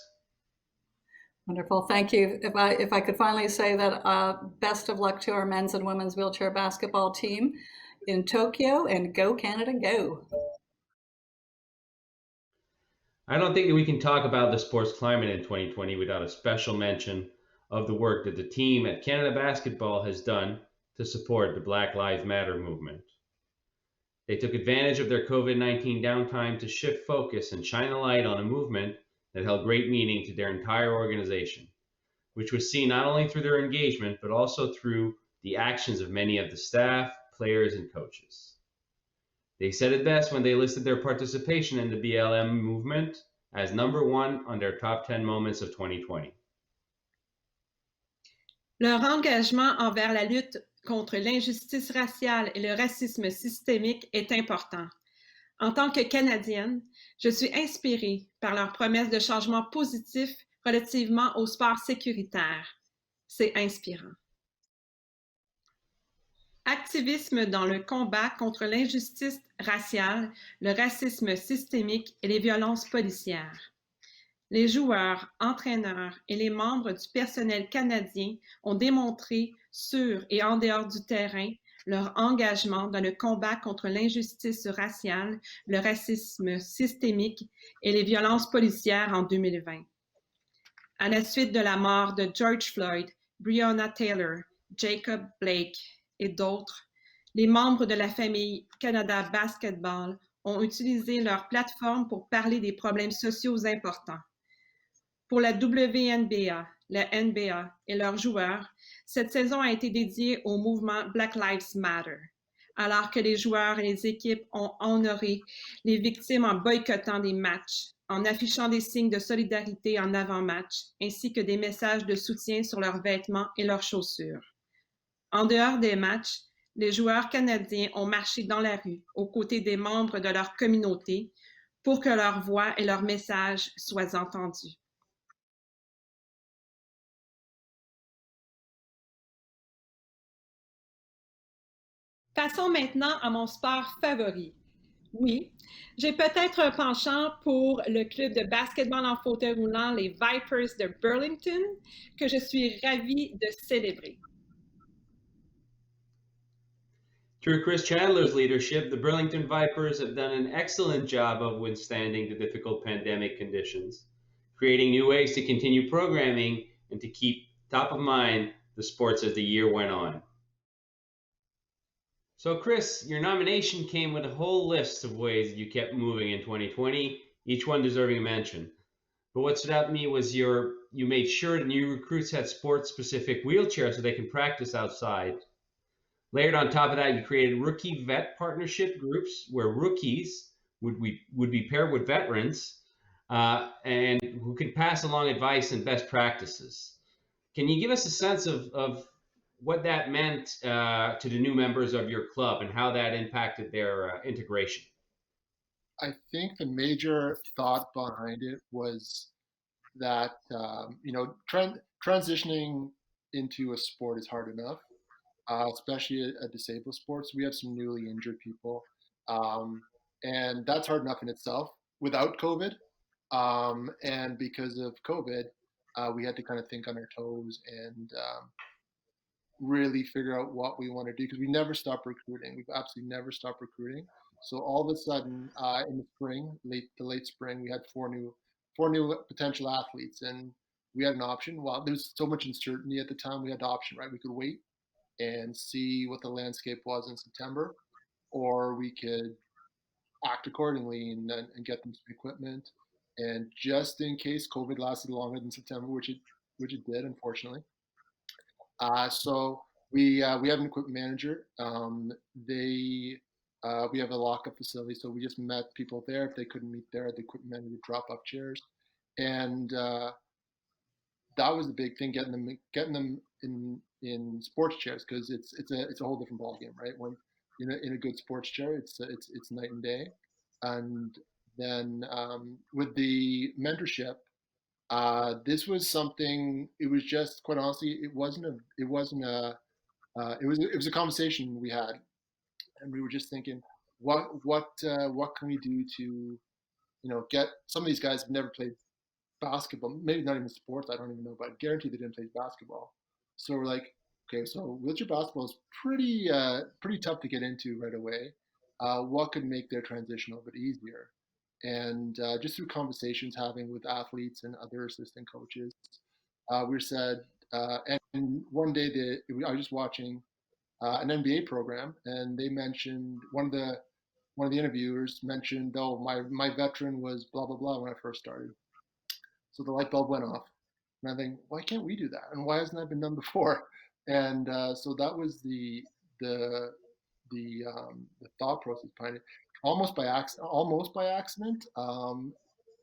Speaker 19: Wonderful, thank you. If I could finally say that best of luck to our men's and women's wheelchair basketball team in Tokyo, and go Canada, go!
Speaker 1: I don't think that we can talk about the sports climate in 2020 without a special mention of the work that the team at Canada Basketball has done to support the Black Lives Matter movement. They took advantage of their COVID-19 downtime to shift focus and shine a light on a movement that held great meaning to their entire organization, which was seen not only through their engagement, but also through the actions of many of the staff, players, and coaches. They said it best when they listed their participation in the BLM movement as #1 on their top 10 moments of 2020.
Speaker 2: Leur engagement envers la lutte contre l'injustice raciale et le racisme systémique est important. En tant que Canadienne, je suis inspirée par leur promesse de changement positif relativement au sport sécuritaire. C'est inspirant. Activisme dans le combat contre l'injustice raciale, le racisme systémique et les violences policières. Les joueurs, entraîneurs et les membres du personnel canadien ont démontré sur et en dehors du terrain leur engagement dans le combat contre l'injustice raciale, le racisme systémique et les violences policières en 2020. À la suite de la mort de George Floyd, Breonna Taylor, Jacob Blake et d'autres, les membres de la famille Canada Basketball ont utilisé leur plateforme pour parler des problèmes sociaux importants. Pour la WNBA, la NBA et leurs joueurs, cette saison a été dédiée au mouvement Black Lives Matter, alors que les joueurs et les équipes ont honoré les victimes en boycottant des matchs, en affichant des signes de solidarité en avant-match, ainsi que des messages de soutien sur leurs vêtements et leurs chaussures. En dehors des matchs, les joueurs canadiens ont marché dans la rue aux côtés des membres de leur communauté pour que leur voix et leur message soient entendus. Passons maintenant à mon sport favori. Oui, j'ai peut-être un penchant pour le club de basketball en fauteuil roulant, les Vipers de Burlington, que je suis ravie de célébrer.
Speaker 1: Through Chris Chandler's leadership, the Burlington Vipers have done an excellent job of withstanding the difficult pandemic conditions, creating new ways to continue programming and to keep top of mind the sports as the year went on. So Chris, your nomination came with a whole list of ways you kept moving in 2020, each one deserving a mention. But what stood out to me was you made sure the new recruits had sports-specific wheelchairs so they can practice outside. Layered on top of that, you created rookie vet partnership groups where rookies would be paired with veterans and who could pass along advice and best practices. Can you give us a sense of what that meant to the new members of your club and how that impacted their integration?
Speaker 20: I think the major thought behind it was that transitioning into a sport is hard enough, especially a disabled sport. So we have some newly injured people, and that's hard enough in itself without COVID. And because of COVID, we had to kind of think on our toes and really figure out what we want to do, because we never stop recruiting. We've absolutely never stopped recruiting. So all of a sudden, in the spring, late spring, we had four new potential athletes, and we had an option. Well, there was so much uncertainty at the time. We had the option, right? We could wait and see what the landscape was in September, or we could act accordingly and get them some equipment. And just in case COVID lasted longer than September, which it did, unfortunately. So we have an equipment manager. We have a lockup facility, so we just met people there. If they couldn't meet there, the equipment manager would drop up chairs, and that was the big thing, getting them in sports chairs, because it's a whole different ballgame, right? When in a good sports chair, it's night and day. And then with the mentorship, this was something. It was just, quite honestly, it was a conversation we had, and we were just thinking, what can we do to, get some of these guys have never played basketball, maybe not even sports, I don't even know, but I guarantee they didn't play basketball. So we're like, okay, so wheelchair basketball is pretty tough to get into right away. What could make their transition a little bit easier? And just through conversations having with athletes and other assistant coaches, we said, and one day I was just watching an NBA program, and they mentioned, one of the interviewers mentioned, oh, my veteran was blah blah blah when I first started. So the light bulb went off, and I think, why can't we do that? And why hasn't that been done before? And so that was the thought process behind it, almost by accident.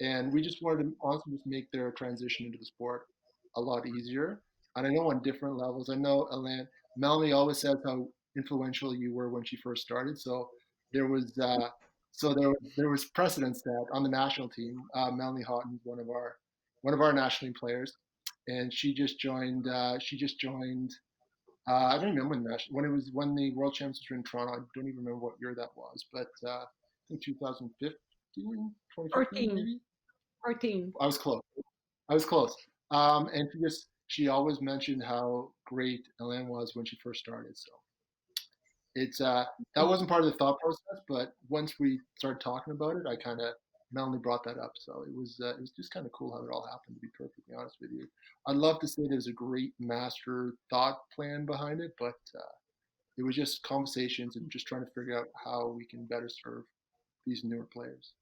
Speaker 20: And we just wanted to honestly just make their transition into the sport a lot easier. And I know on different levels. I know, Alain, Melanie always says how influential you were when she first started. So there was precedence that on the national team, Melanie Hawton, one of our national team players, and she just joined. I don't remember when the World Championships were in Toronto. I don't even remember what year that was, but I think 2015, 2014 maybe.
Speaker 2: 14.
Speaker 20: I was close. And she always mentioned how great Alain was when she first started. So it's that wasn't part of the thought process, but once we started talking about it, Melanie brought that up. So it was just kind of cool how it all happened, to be perfectly honest with you. I'd love to say there's a great master thought plan behind it, but it was just conversations and just trying to figure out how we can better serve these newer players.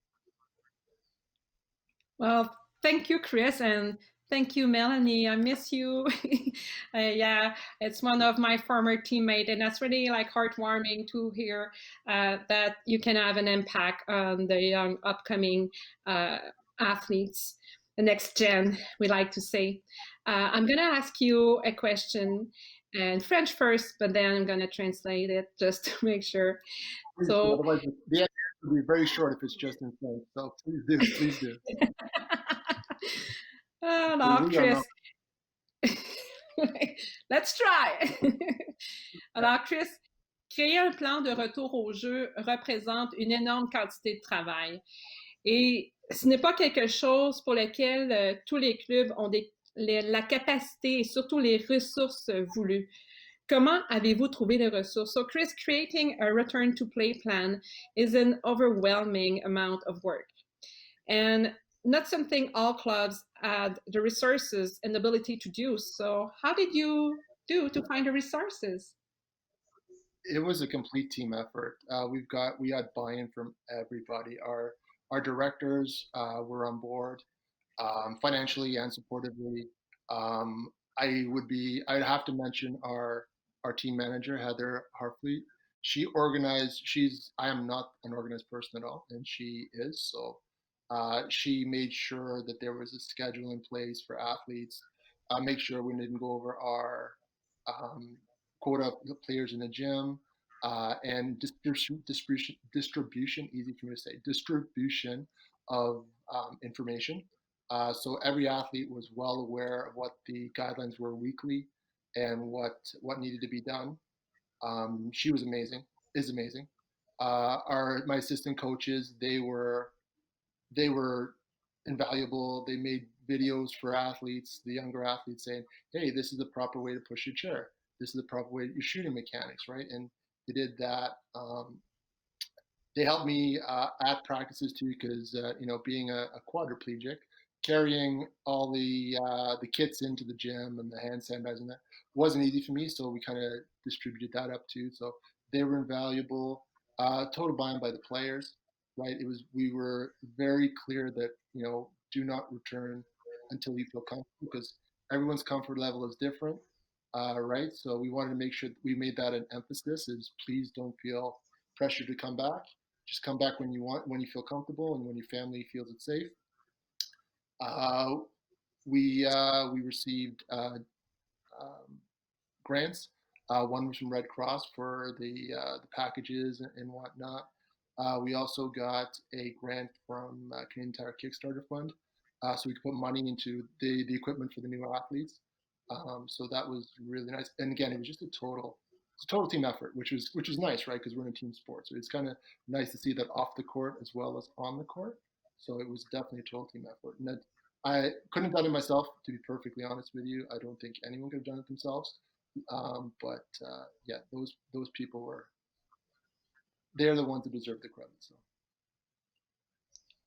Speaker 2: Well, thank you, Chris, and thank you, Melanie. I miss you. Yeah, it's one of my former teammates, and that's really heartwarming to hear that you can have an impact on the young upcoming athletes, the next gen, we like to say. I'm going to ask you a question in French first, but then I'm going to translate it just to make sure. So,
Speaker 20: otherwise, the answer will be very short if it's just in French. So please do.
Speaker 2: Alors, Chris, let's try. Alors, Chris, créer un plan de retour au jeu représente une énorme quantité de travail. Et ce n'est pas quelque chose pour lequel tous les clubs ont la capacité et surtout les ressources voulues. Comment avez-vous trouvé les ressources? So, Chris, creating a return to play plan is an overwhelming amount of work, and not something all clubs had the resources and ability to do. So how did you do to find the resources?
Speaker 20: It was a complete team effort. We had buy-in from everybody. Our directors were on board financially and supportively. I'd have to mention our team manager, Heather Harfleet. She organized. I am not an organized person at all, and she is. So she made sure that there was a schedule in place for athletes, make sure we didn't go over our quota of players in the gym, and distribution, easy for me to say, distribution of information. So every athlete was well aware of what the guidelines were weekly and what needed to be done. She was amazing, is amazing. My assistant coaches, they were invaluable. They made videos for athletes, the younger athletes, saying, "Hey, this is the proper way to push your chair. This is the proper way your shooting mechanics, right?" And they did that. They helped me at practices too, because being a quadriplegic, carrying all the kits into the gym and the hand sanitizing, that wasn't easy for me. So we kind of distributed that up too. So they were invaluable. Total buy-in by the players, right? We were very clear that do not return until you feel comfortable, because everyone's comfort level is different, right? So we wanted to make sure that we made that an emphasis: is please don't feel pressure to come back. Just come back when you want, when you feel comfortable, and when your family feels it's safe. We received grants. One was from Red Cross for the packages and whatnot. We also got a grant from Canadian Tire Kickstarter Fund, so we could put money into the equipment for the new athletes. So that was really nice. And again, it was just a total team effort, which was nice, right? Because we're in a team sport, so it's kind of nice to see that off the court as well as on the court. So it was definitely a total team effort, and that I couldn't have done it myself, to be perfectly honest with you. I don't think anyone could have done it themselves. But yeah, those people they're the ones that deserve the credit. So.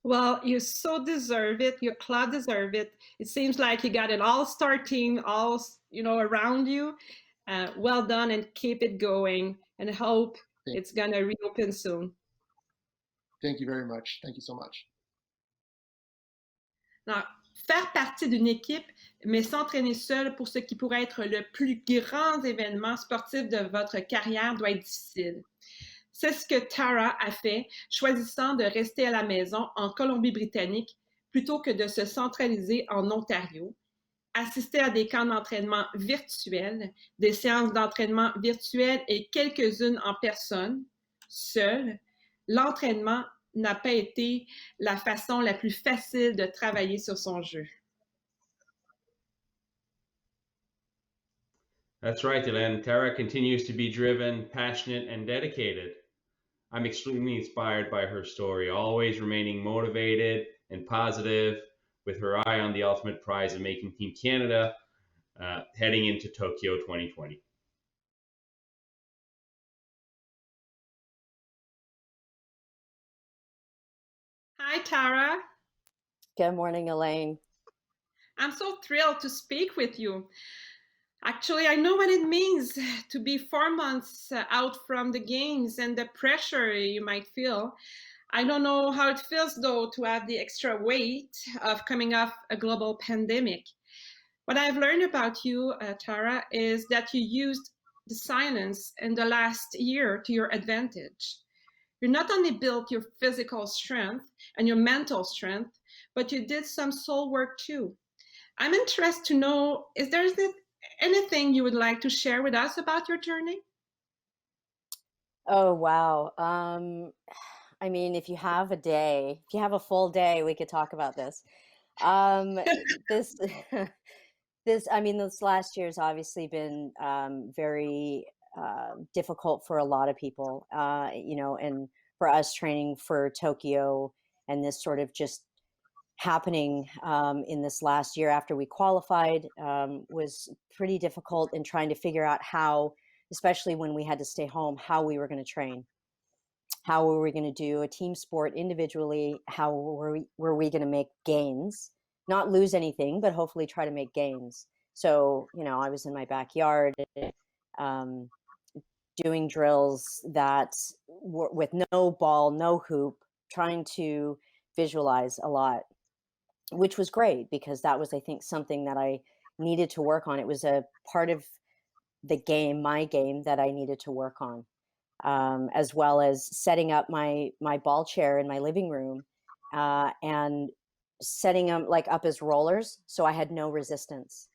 Speaker 2: Well, you so deserve it. Your club deserve it. It seems like you got an all-star team, all around you. Well done, and keep it going. And hope it's gonna reopen soon.
Speaker 20: Thank you very much. Thank you so much.
Speaker 2: Alors, faire partie d'une équipe, mais s'entraîner seul pour ce qui pourrait être le plus grand événement sportif de votre carrière doit être difficile. C'est ce que Tara a fait, choisissant de rester à la maison en Colombie-Britannique plutôt que de se centraliser en Ontario, assister à des camps d'entraînement virtuels, des séances d'entraînement virtuelles et quelques-unes en personne, seule. L'entraînement n'a pas été la façon la plus facile de travailler sur son jeu.
Speaker 1: That's right, Hélène. Tara continues to be driven, passionate, and dedicated. I'm extremely inspired by her story, always remaining motivated and positive, with her eye on the ultimate prize of making Team Canada heading into Tokyo 2020.
Speaker 2: Hi, Tara.
Speaker 21: Good morning, Elaine.
Speaker 2: I'm so thrilled to speak with you. Actually, I know what it means to be 4 months out from the games and the pressure you might feel. I don't know how it feels, though, to have the extra weight of coming off a global pandemic. What I've learned about you, Tara, is that you used the silence in the last year to your advantage. You not only built your physical strength and your mental strength, but you did some soul work too. I'm interested to know, is there anything you would like to share with us about your journey?
Speaker 21: Oh, wow. I mean, if you have a full day, we could talk about this. This last year has obviously been very difficult for a lot of people, and for us training for Tokyo, and this sort of just happening in this last year after we qualified was pretty difficult in trying to figure out how, especially when we had to stay home, how we were going to train. How were we going to do a team sport individually? How were we going to make gains? Not lose anything, but hopefully try to make gains. So, I was in my backyard doing drills that were with no ball, no hoop, trying to visualize a lot, which was great because that was, I think, something that I needed to work on. It was a part of the game, my game, that I needed to work on, as well as setting up my ball chair in my living room and setting them up as rollers, so I had no resistance.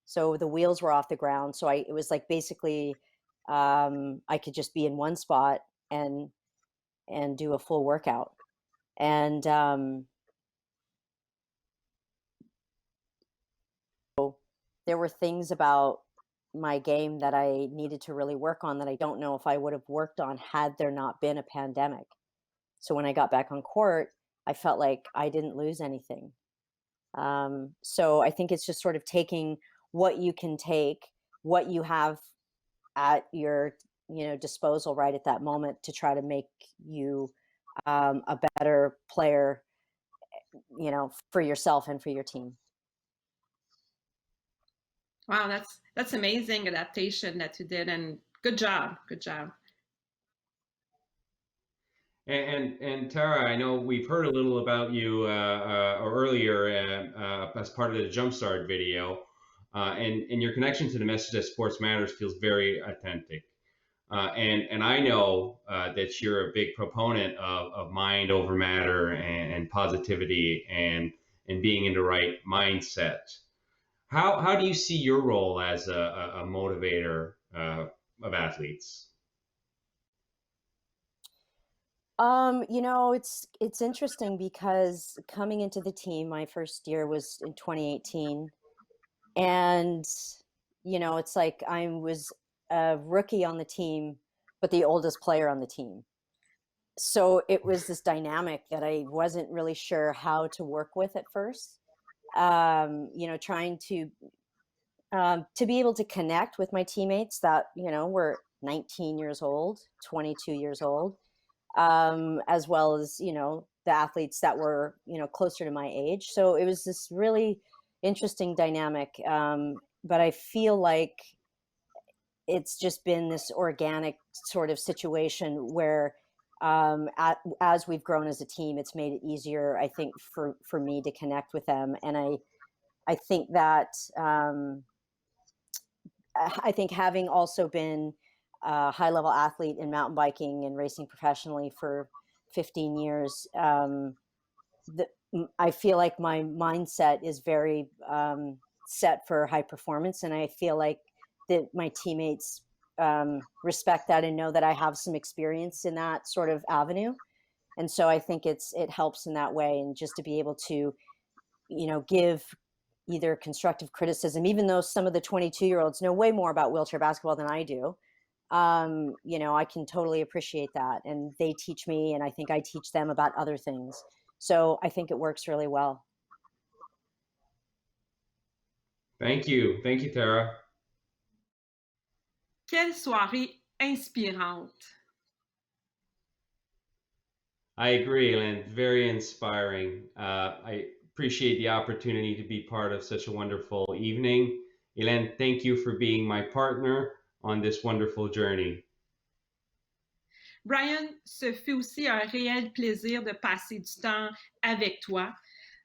Speaker 21: So the wheels were off the ground. So it was like basically I could just be in one spot and do a full workout. And there were things about my game that I needed to really work on that I don't know if I would have worked on had there not been a pandemic. So when I got back on court, I felt like I didn't lose anything. So I think it's just sort of taking what you can take, what you have at your disposal right at that moment to try to make you a better player, for yourself and for your team.
Speaker 2: Wow, that's amazing adaptation that you did, and good job.
Speaker 1: And Tara, I know we've heard a little about you earlier as part of the Jumpstart video, and your connection to the message that sports matters feels very authentic. And I know that you're a big proponent of mind over matter and positivity and being in the right mindset. How do you see your role as a motivator of athletes?
Speaker 21: It's interesting because coming into the team, my first year was in 2018, and it's like I was a rookie on the team, but the oldest player on the team. So it was this dynamic that I wasn't really sure how to work with at first. Trying to be able to connect with my teammates that were 19 years old, 22 years old, as well as the athletes that were closer to my age. So it was this really interesting dynamic, but I feel like it's just been this organic sort of situation where as we've grown as a team, it's made it easier, I think, for me to connect with them. And I think that I think having also been a high-level athlete in mountain biking and racing professionally for 15 years, I feel like my mindset is very set for high performance, and I feel like that my teammates respect that and know that I have some experience in that sort of avenue. And so I think it helps in that way, and just to be able to, give either constructive criticism, even though some of the 22-year-olds know way more about wheelchair basketball than I do. I can totally appreciate that. And they teach me, and I think I teach them about other things. So I think it works really well.
Speaker 1: Thank you, Tara.
Speaker 2: Quelle soirée inspirante.
Speaker 1: I agree, Ellen. Very inspiring. I appreciate the opportunity to be part of such a wonderful evening. Hélène, thank you for being my partner on this wonderful journey.
Speaker 2: Brian, ce fut aussi un réel plaisir de passer du temps avec toi.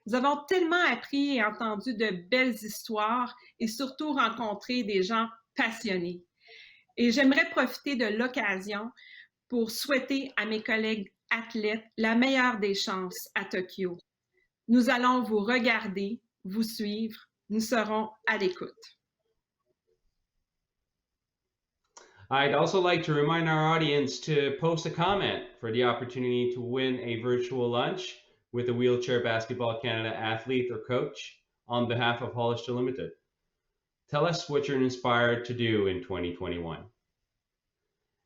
Speaker 2: Nous avons tellement appris et entendu de belles histoires et surtout rencontré des gens passionnés. Et j'aimerais profiter de l'occasion pour souhaiter à mes collègues athlètes la meilleure des chances à Tokyo. Nous allons vous regarder, vous suivre. Nous serons à l'écoute.
Speaker 1: I'd also like to remind our audience to post a comment for the opportunity to win a virtual lunch with a Wheelchair Basketball Canada athlete or coach on behalf of Hollister Limited. Tell us what you're inspired to do in 2021.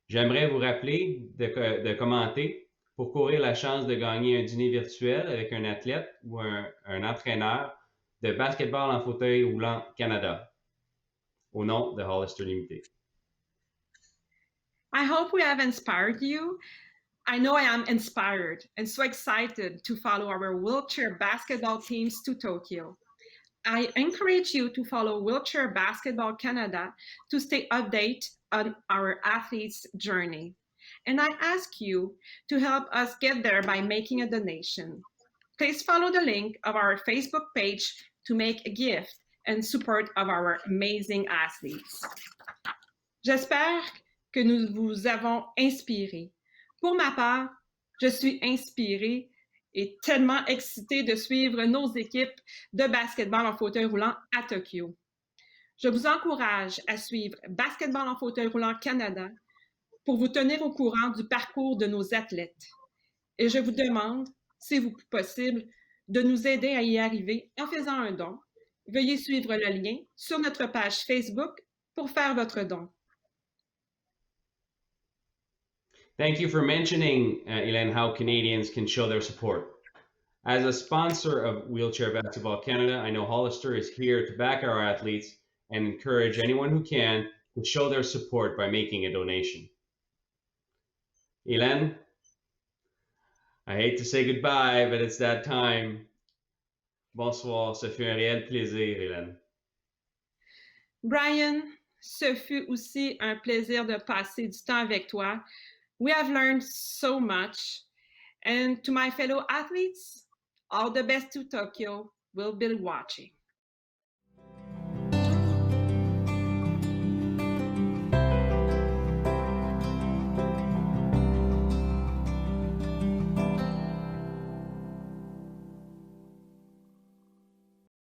Speaker 1: J'aimerais vous rappeler de commenter pour courir la chance de gagner un dîner virtuel avec un athlète ou un entraîneur de basketball en fauteuil roulant Canada au nom de Hollister Limited.
Speaker 2: I hope we have inspired you. I know I am inspired and so excited to follow our wheelchair basketball teams to Tokyo. I encourage you to follow Wheelchair Basketball Canada to stay updated on our athletes' journey. And I ask you to help us get there by making a donation. Please follow the link of our Facebook page to make a gift in support of our amazing athletes. J'espère que nous vous avons inspiré. Pour ma part, je suis inspirée et tellement excitée de suivre nos équipes de basketball en fauteuil roulant à Tokyo. Je vous encourage à suivre Basketball en fauteuil roulant Canada pour vous tenir au courant du parcours de nos athlètes. Et je vous demande, si vous possible, de nous aider à y arriver en faisant un don. Veuillez suivre le lien sur notre page Facebook pour faire votre don.
Speaker 1: Thank you for mentioning, Hélène, how Canadians can show their support. As a sponsor of Wheelchair Basketball Canada, I know Hollister is here to back our athletes and encourage anyone who can to show their support by making a donation. Hélène, I hate to say goodbye, but it's that time. Bonsoir, ça fut un réel plaisir, Hélène.
Speaker 2: Brian, ce fut aussi un plaisir de passer du temps avec toi. We have learned so much. And to my fellow athletes, all the best to Tokyo. We'll be watching.